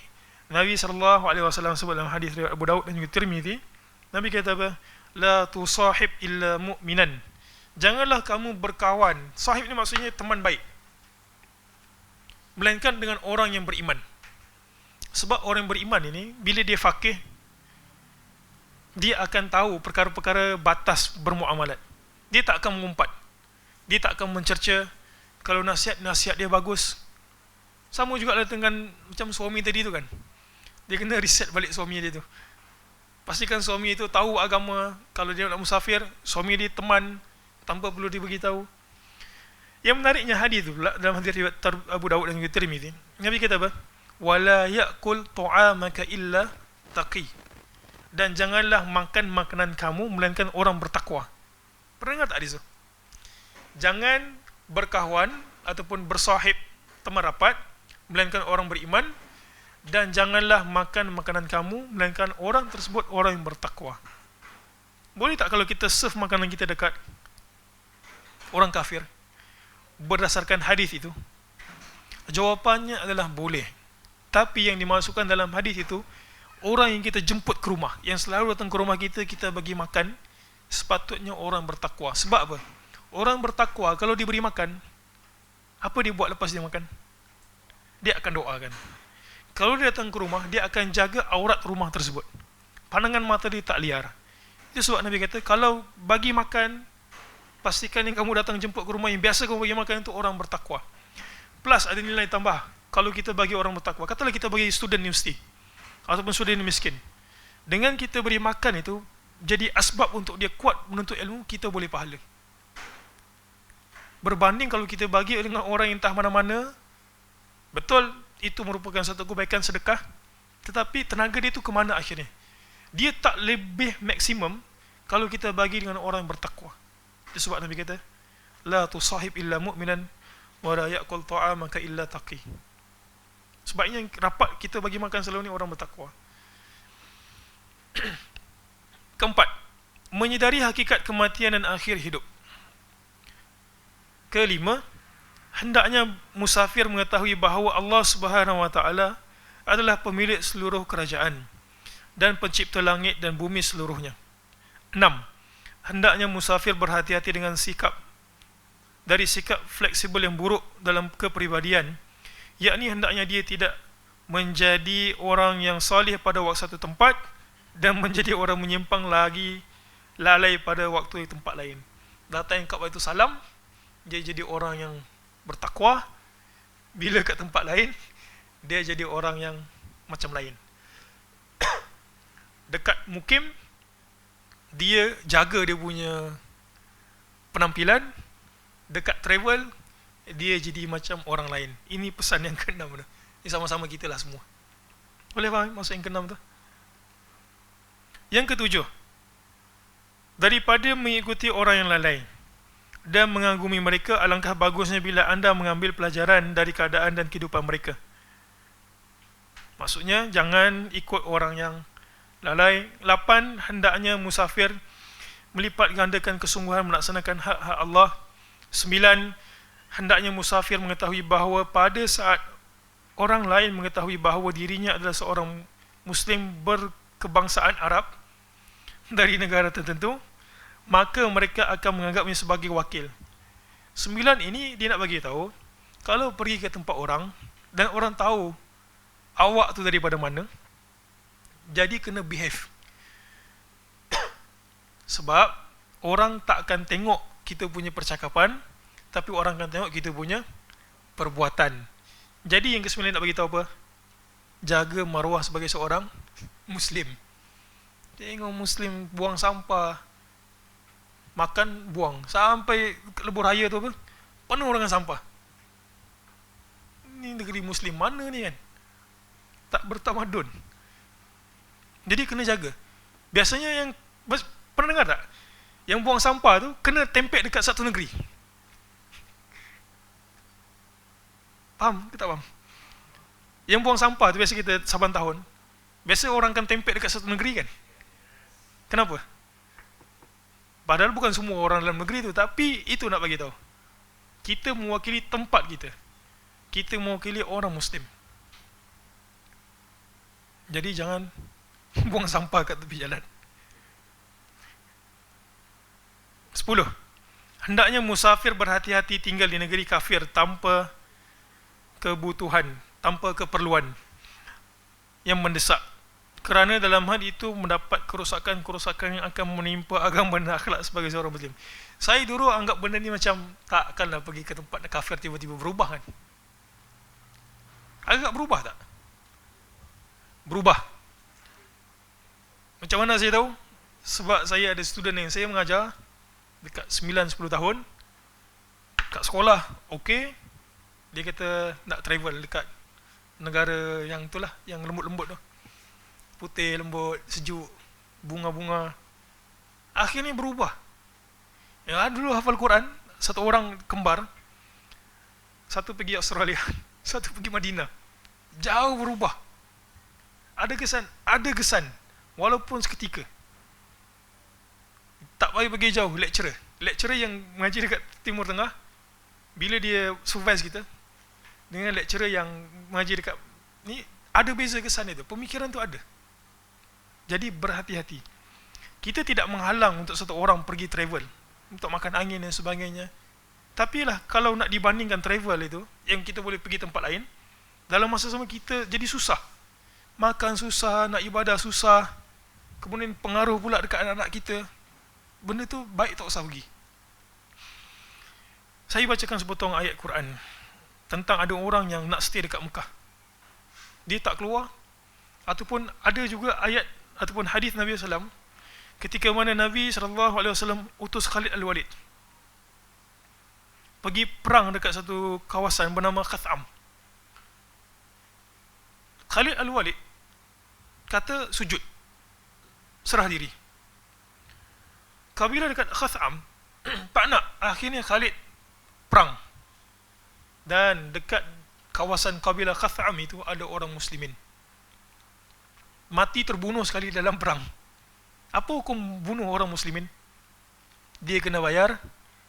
Nabi SAW sebut dalam hadis riwayat Abu Daud dan juga Tirmizi, Nabi kata apa? La tusahib illa mu'minan. Janganlah kamu berkawan. Sahib ni maksudnya teman baik. Melainkan dengan orang yang beriman. Sebab orang yang beriman ini bila dia faqih, dia akan tahu perkara-perkara batas bermuamalat. Dia tak akan mengumpat. Dia tak akan mencerca. Kalau nasihat dia bagus. Sama juga lah dengan macam suami tadi tu kan. Dia kena riset balik suami dia tu. Pastikan suami itu tahu agama. Kalau dia nak musafir, suami dia teman tanpa perlu dia beritahu. Yang menariknya hadis tu pula dalam hadis riwayat Abu Daud dan juga Tirmizi, Nabi kata apa? Wala ya'kul ta'amaka illa taqi. Dan janganlah makan makanan kamu melainkan orang bertakwa. Pernah ingat tak hadis tu? Jangan berkawan ataupun bersahib teman rapat melainkan orang beriman, dan janganlah makan makanan kamu melainkan orang tersebut orang yang bertakwa. Boleh tak kalau kita serve makanan kita dekat orang kafir berdasarkan hadis itu? Jawapannya adalah boleh. Tapi yang dimasukkan dalam hadis itu, orang yang kita jemput ke rumah, yang selalu datang ke rumah kita, kita bagi makan, sepatutnya orang bertakwa. Sebab apa? Orang bertakwa kalau diberi makan, apa dia buat lepas dia makan? Dia akan doakan. Kalau dia datang ke rumah, dia akan jaga aurat rumah tersebut. Pandangan mata dia tak liar. Itu sebab Nabi kata, kalau bagi makan, pastikan yang kamu datang jemput ke rumah yang biasa kamu bagi makan itu orang bertakwa. Plus ada nilai tambah. Kalau kita bagi orang bertakwa, katalah kita bagi student universiti ataupun student miskin, dengan kita beri makan itu jadi asbab untuk dia kuat menuntut ilmu, kita boleh pahala. Berbanding kalau kita bagi dengan orang yang entah mana-mana, betul itu merupakan satu kebaikan sedekah, tetapi tenaga dia itu ke mana akhirnya? Dia tak lebih maksimum kalau kita bagi dengan orang yang bertakwa. Itu sebab Nabi kata, la tusahib illa mu'minan wa la ya'kul ta'amaka illa taqi. Sebabnya rapat kita bagi makan selalu ni orang bertakwa. Keempat, menyedari hakikat kematian dan akhir hidup. Kelima, hendaknya musafir mengetahui bahawa Allah Subhanahu wa taala adalah pemilik seluruh kerajaan dan pencipta langit dan bumi seluruhnya. 6. Hendaknya musafir berhati-hati dengan sikap fleksibel yang buruk dalam kepribadian, yakni hendaknya dia tidak menjadi orang yang salih pada waktu satu tempat dan menjadi orang menyimpang lagi lalai pada waktu di tempat lain. Datang kat waktu salam, dia jadi orang yang bertakwa. Bila kat tempat lain, dia jadi orang yang macam lain. Dekat mukim, dia jaga dia punya penampilan. Dekat travel, dia jadi macam orang lain. Ini pesan yang keenam tu. Ini sama-sama kita lah semua. Boleh faham maksud yang keenam tu? Yang ketujuh, daripada mengikuti orang yang lalai dan mengagumi mereka, alangkah bagusnya bila anda mengambil pelajaran dari keadaan dan kehidupan mereka. Maksudnya, jangan ikut orang yang lalai. 8. Hendaknya musafir melipat gandakan kesungguhan melaksanakan hak-hak Allah. 9. Hendaknya musafir mengetahui bahawa pada saat orang lain mengetahui bahawa dirinya adalah seorang Muslim berkebangsaan Arab dari negara tertentu, maka mereka akan menganggapnya sebagai wakil. 9 ini dia nak bagi tahu, kalau pergi ke tempat orang dan orang tahu awak tu daripada mana, jadi kena behave. Sebab orang tak akan tengok kita punya percakapan, tapi orang akan tengok kita punya perbuatan. Jadi yang ke-9 nak bagi tahu apa? Jaga maruah sebagai seorang Muslim. Tengok Muslim buang sampah, makan buang, sampai lebuh raya tu apa, penuh dengan sampah. Ni negeri Muslim mana ni kan? Tak bertamadun. Jadi kena jaga. Biasanya yang pernah dengar tak? Yang buang sampah tu kena tempek dekat satu negeri. Faham ke tak faham? Yang buang sampah tu biasa kita saban tahun, biasa orang akan tempek dekat satu negeri kan? Kenapa? Padahal bukan semua orang dalam negeri tu, tapi itu nak bagi tahu. Kita mewakili tempat kita. Kita mewakili orang Muslim. Jadi jangan buang sampah kat tepi jalan. 10. Hendaknya musafir berhati-hati tinggal di negeri kafir tanpa kebutuhan, tanpa keperluan yang mendesak, kerana dalam hal itu mendapat kerosakan-kerosakan yang akan menimpa agama dan akhlak sebagai seorang Muslim. Saya dulu anggap benda ni macam takkanlah pergi ke tempat kafir tiba-tiba berubah kan. Agak berubah tak? Berubah. Macam mana saya tahu? Sebab saya ada student yang saya mengajar dekat 9-10 tahun kat sekolah, okey, dia kata nak travel dekat negara yang itulah, yang lembut-lembut tu, putih, lembut, sejuk, bunga-bunga. Akhirnya berubah. Yang dulu hafal Quran, satu orang kembar, satu pergi Australia, satu pergi Madinah, jauh berubah. Ada kesan walaupun seketika. Tak payah pergi jauh. Lecturer yang mengaji dekat Timur Tengah, bila dia supervise kita dengan lecturer yang mengaji dekat ni, ada beza kesan itu. Pemikiran tu ada. Jadi berhati-hati. Kita tidak menghalang untuk satu orang pergi travel untuk makan angin dan sebagainya. Tapi lah, kalau nak dibandingkan travel itu, yang kita boleh pergi tempat lain, dalam masa sama kita jadi susah. Makan susah, nak ibadah susah, kemudian pengaruh pula dekat anak-anak kita. Benda tu baik tak usah pergi. Saya bacakan sepotong ayat Quran tentang ada orang yang nak stay dekat Mekah, dia tak keluar. Ataupun ada juga ayat ataupun hadis Nabi SAW ketika mana Nabi SAW utus Khalid Al-Walid pergi perang dekat satu kawasan bernama Khatham. Khalid Al-Walid kata sujud, serah diri. Kabilah dekat Khatham tak nak. Akhirnya Khalid perang. Dan dekat kawasan kabilah Khath'am itu ada orang muslimin. Mati terbunuh sekali dalam perang. Apa hukum bunuh orang muslimin? Dia kena bayar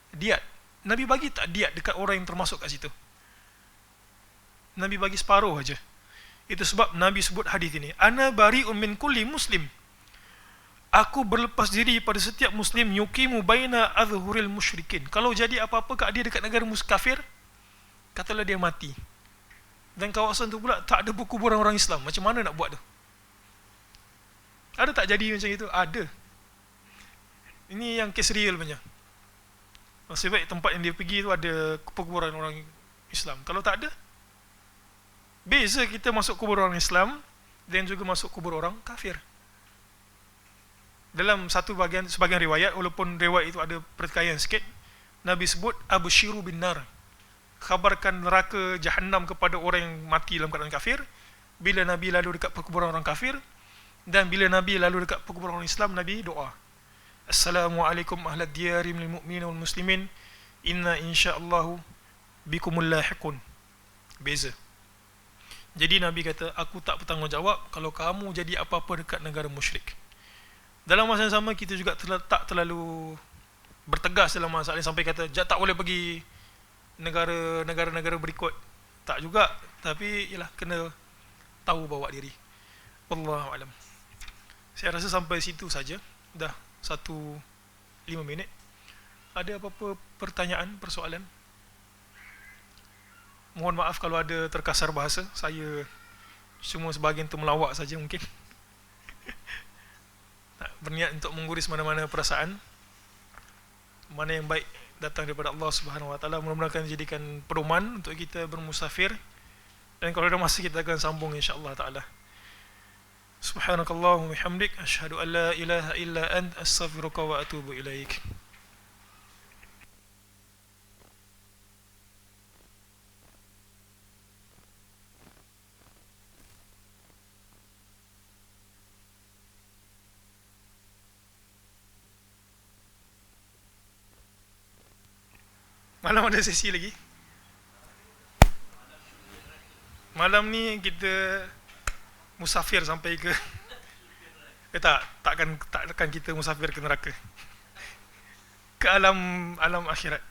diat. Nabi bagi tak diat dekat orang yang termasuk kat situ? Nabi bagi separuh aja. Itu sebab Nabi sebut hadis ini, ana bari'un min kulli muslim. Aku berlepas diri pada setiap muslim yuqimu baina adhhuril musyrikin. Kalau jadi apa-apa kat dia dekat negara kafir, katalah dia mati. Dan kawasan tu pula tak ada perkuburan orang Islam. Macam mana nak buat tu? Ada tak jadi macam itu? Ada. Ini yang kes real punya. Nasib baik tempat yang dia pergi tu ada perkuburan orang Islam. Kalau tak ada, beza kita masuk kubur orang Islam dan juga masuk kubur orang kafir. Dalam sebagian riwayat, walaupun riwayat itu ada pertikaian sikit, Nabi sebut abshiru bin nar. Khabarkan neraka Jahannam kepada orang yang mati dalam keadaan kafir. Bila Nabi lalu dekat perkuburan orang kafir, dan bila Nabi lalu dekat perkuburan orang Islam, Nabi doa, Assalamualaikum ahlad diyari minal mu'minin wal muslimin, inna insya'allahu bikumul lahiqun. Beza. Jadi Nabi kata, aku tak bertanggungjawab kalau kamu jadi apa-apa dekat negara musyrik. Dalam masa yang sama, kita juga tak terlalu bertegas dalam masalah ini sampai kata tak boleh pergi negara berikut. Tak juga, tapi ialah kena tahu bawa diri. Wallahu alam. Saya rasa sampai situ saja. Dah 5 minit. Ada apa-apa pertanyaan, persoalan? Mohon maaf kalau ada terkasar bahasa. Saya cuma sebahagian tu melawak saja mungkin. Berniat untuk mengguris mana-mana perasaan. Mana yang baik datang daripada Allah Subhanahu Wa Taala, mudah-mudahan dijadikan pedoman untuk kita bermusafir. Dan kalau ada masa kita akan sambung insya-Allah taala. Subhanakallahumma bihamdik asyhadu an la ilaha illa ant astaghfiruka wa atubu ilaik. Malam ada sesi lagi. Malam ni kita musafir sampai ke takkan kita musafir ke neraka. Ke alam akhirat.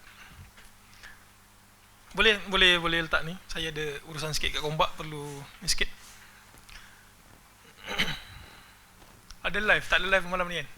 Boleh letak ni. Saya ada urusan sikit kat Gombak, perlu ni sikit. Ada live, tak ada live malam ni kan?